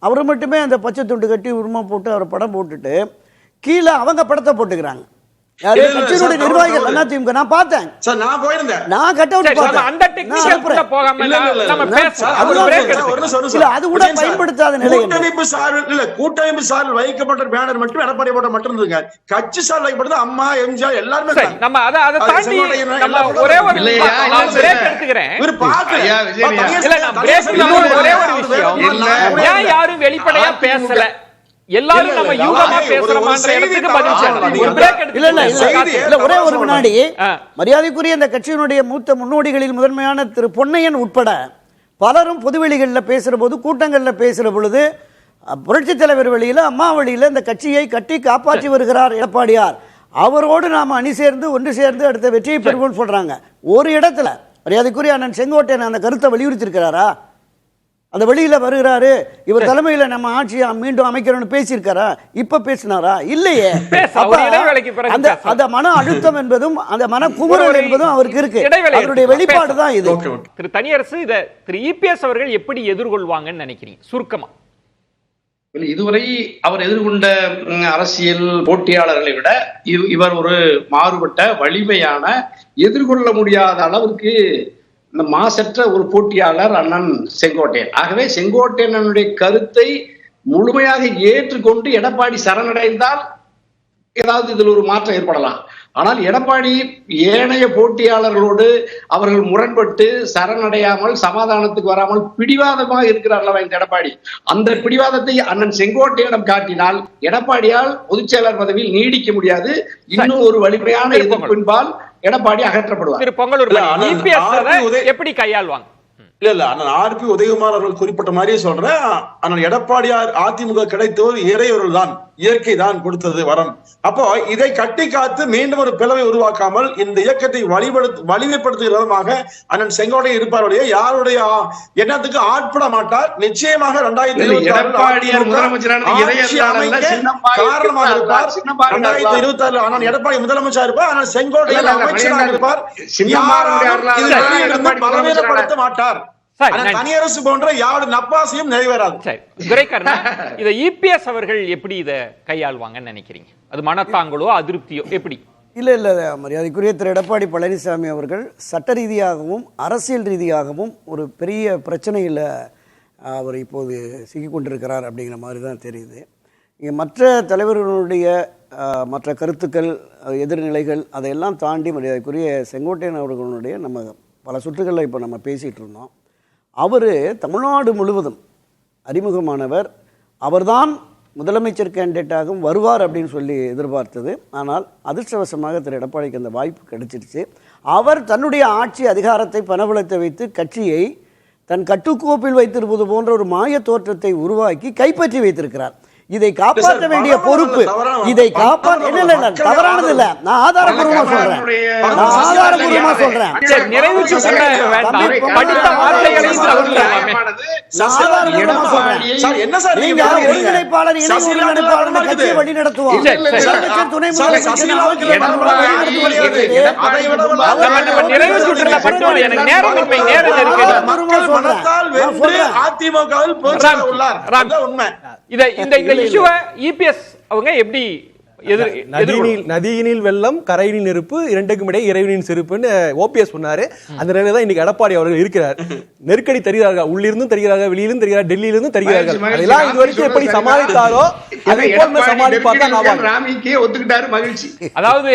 [SPEAKER 6] அவர் மட்டுமே அந்த பச்சை துண்டு கட்டி உருவம் போட்டு அவர் படம் போட்டுட்டு கீழே அவங்க படத்தை போட்டுக்கிறாங்க. கட்சியினுடைய நிர்வாகிகள் அதிமுக நான் பார்த்தேன், நான் கட் அவுட் பார்த்தேன். அது கூட பயன்படுத்தாத நிலை.
[SPEAKER 5] கூட்டமைப்பு சார்பில் வைக்கப்பட்ட பேனர் மட்டும் எடப்பாடி போட்ட மட்டும் இருந்துங்க, கட்சி சார்பில் வைக்கப்பட்டது அம்மா, எம்ஜிஆர் எல்லாருமே.
[SPEAKER 3] நம்ம அதை தாண்டி ஒரே ஒரு பிரேக் எடுத்துக்கிறேன். ஒரே ஒரு விஷயம், ஏன் யாரும் வெளிப்படையா பேசல? எல்லாரும் நம்ம யூகமா பேசறமான்ற இடத்துக்கு பதில் சொல்லணும். ஒரு பிரேக்
[SPEAKER 6] இல்ல ஒரே ஒரு வினாடி. மரியாதைக்குரிய இந்த கட்சியினுடைய மூத்த முன்னோடிகளில் முதன்மையான திரு பொன்னையன் உட்பட பலரும் பொதுவெளிகளில் பேசுற போது, கூட்டங்களில் பேசுற பொழுது புரட்சி தலைவர் வழியில, அம்மா வழியில இந்த கட்சியை கட்டி காப்பாற்றி வருகிறார் எடப்பாடியார், அவரோடு நாம அணி சேர்ந்து ஒன்று சேர்ந்து அடுத்த வெற்றியை பெறுவோம் சொல்றாங்க. ஒரு இடத்துல மரியாதைக்குரிய அண்ணன் செங்கோட்டையன் அந்த கருத்தை வலியுறுத்தி இருக்கிறாரா? அந்த வழியில வருகிறாரு, இவர் தலைமையில நம்ம ஆட்சியை மீண்டும் அமைக்கிறோம்னு பேசியிருக்காரா? இப்ப பேசினாரா? இல்லையே. அந்த மன அழுத்தம் என்பதும் அந்த மன குமுறல் என்பதும் அவருக்கு இருக்கு. அவருடைய வெளிப்பாடு தான் இது.
[SPEAKER 3] திரு தனியரசு, இத திரு இபிஎஸ் அவர்கள் எப்படி எதிர்கொள்வாங்கன்னு நினைக்கிறீங்க சுருக்கமா?
[SPEAKER 4] இதுவரை அவர் எதிர்கொண்ட அரசியல் போட்டியாளர்களை விட இவர் ஒரு மாறுபட்ட, வலிமையான, எதிர்கொள்ள முடியாத அளவிற்கு இந்த மாசற்ற ஒரு போட்டியாளர் அண்ணன் செங்கோட்டையன். ஆகவே செங்கோட்டையனுடைய கருத்தை முழுமையாக ஏற்றுக்கொண்டு எடப்பாடி சரணடைந்தால் ஏதாவது இதில் ஒரு மாற்றம் ஏற்படலாம். ஆனால் எடப்பாடி ஏனைய போட்டியாளர்களோடு அவர்கள் முரண்பட்டு சரணடையாமல், சமாதானத்துக்கு வராமல் பிடிவாதமாக இருக்கிறார்கள் இந்த எடப்பாடி. அந்த பிடிவாதத்தை அண்ணன் செங்கோட்டையிடம் காட்டினால் எடப்பாடியால் பொதுச் செயலர் பதவியில் நீடிக்க முடியாது. இன்னும் ஒரு வலிமையான எதிர்ப்பின்பால் எடப்பாடி அகற்றப்படுவார்.
[SPEAKER 3] திரு பொங்கலூர் எப்படி கையாள்வாங்க?
[SPEAKER 5] இல்ல அண்ணன் ஆர்பி உதயகுமார் அவர்கள் குறிப்பிட்ட மாதிரியே சொல்றேன். அண்ணன் எடப்பாடியார் அதிமுக கிடைத்தவர் இறையொருள் தான், இயற்கை தான் கொடுத்தது வரம். அப்போ இதை கட்டி காத்து மீண்டும் ஒரு பிளவை உருவாக்காமல் இந்த இயக்கத்தை வலிமைப்படுத்துகிற விதமாக அண்ணன் செங்கோட்டையன் இருப்பாருடைய யாருடைய எண்ணத்துக்கு ஆட்பட மாட்டார். நிச்சயமாக 2026 அண்ணன் எடப்பாடி முதலமைச்சர் இருப்பார், ஆனால் செங்கோட்டையன் அமைச்சராக இருப்பார். பலவீனப்படுத்த மாட்டார். தனியரசு போன்ற யாரு நப்பாசையும் நிறைவேறாது.
[SPEAKER 3] இதை இபிஎஸ் அவர்கள் எப்படி இதை கையாள்வாங்கன்னு நினைக்கிறீங்க? அது மனத்தாங்களோ அதிருப்தியோ எப்படி?
[SPEAKER 6] இல்லை மரியாதைக்குரிய திரு எடப்பாடி பழனிசாமி அவர்கள் சட்ட ரீதியாகவும் அரசியல் ரீதியாகவும் ஒரு பெரிய பிரச்சனையில் அவர் இப்போது சிக்கிக்கொண்டிருக்கிறார் அப்படிங்கிற மாதிரி தான் தெரியுது. இங்கே மற்ற தலைவர்களுடைய மற்ற கருத்துக்கள் எதிர்நிலைகள் அதையெல்லாம் தாண்டி மரியாதைக்குரிய செங்கோட்டையன் அவர்களுடைய நம்ம பல சுற்றுகளில் இப்போ நம்ம பேசிகிட்டு இருந்தோம். அவர் தமிழ்நாடு முழுவதும் அறிமுகமானவர். அவர்தான் முதலமைச்சர் கேண்டிடேட்டாகவும் வருவார் அப்படின்னு சொல்லி எதிர்பார்த்தது. ஆனால் அதிர்ஷ்டவசமாக திரு எடப்பாடிக்கு அந்த வாய்ப்பு கிடைச்சிருச்சு. அவர் தன்னுடைய ஆட்சி அதிகாரத்தை பணபலத்தை வைத்து கட்சியை தன் கட்டுக்கோப்பில் வைத்திருப்பது போன்ற ஒரு மாய தோற்றத்தை உருவாக்கி கைப்பற்றி வைத்திருக்கிறார். இதை காப்பாற்ற வேண்டிய பொறுப்பு, இதை காப்பாற்ற தவறானது இல்ல, நான் ஆதாரபூர்வமா சொல்றேன். ஒருங்கிணைப்பாளர் இணை ஒருங்கிணைப்பாளர் கட்சியை வழி நடத்துவோம். துணை
[SPEAKER 7] நதியினில் வெள்ளம் கரையினில் நெருப்பு இரண்டுக்கும் இடையே இறைவனின் சிறப்புன்னு ஓபிஎஸ் சொன்னாரு. அந்த நிலையில தான் இன்னைக்கு எடப்பாடி அவர்கள் இருக்கிறார். நெருக்கடி தருகிறார்கள், உள்ளிருந்தும் தருகிறார்கள், வெளியிலும் தருகிறார், டெல்லியிலிருந்தும் தருகிறார்கள். அதெல்லாம் இது வரைக்கும் எப்படி சமாளித்தாரோ அதை
[SPEAKER 4] ஒத்துக்கிட்டாரு. மகிழ்ச்சி.
[SPEAKER 3] அதாவது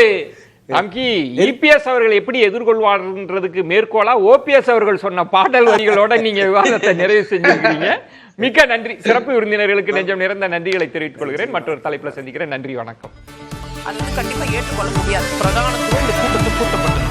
[SPEAKER 3] இபிஎஸ் அவர்கள் எப்படி எதிர்கொள்வார்ன்றதுக்கு மேற்கோளா ஓபிஎஸ் அவர்கள் சொன்ன பாடல் வரிகளோட நீங்க விவாதத்தை நிறைவு செஞ்சிருக்கீங்க. மிக்க நன்றி. சிறப்பு விருந்தினர்களுக்கு நெஞ்சம் நிறைந்த நன்றிகளை தெரிவித்துக் கொள்கிறேன். மற்றொரு தலைப்புல சந்திக்கிறேன். நன்றி, வணக்கம்.
[SPEAKER 1] அது கண்டிப்பா ஏற்றுக்கொள்ள முடியாது. பிரதானத்துவம் இந்த கூட்டத்தில் கூட்டப்பட்டது.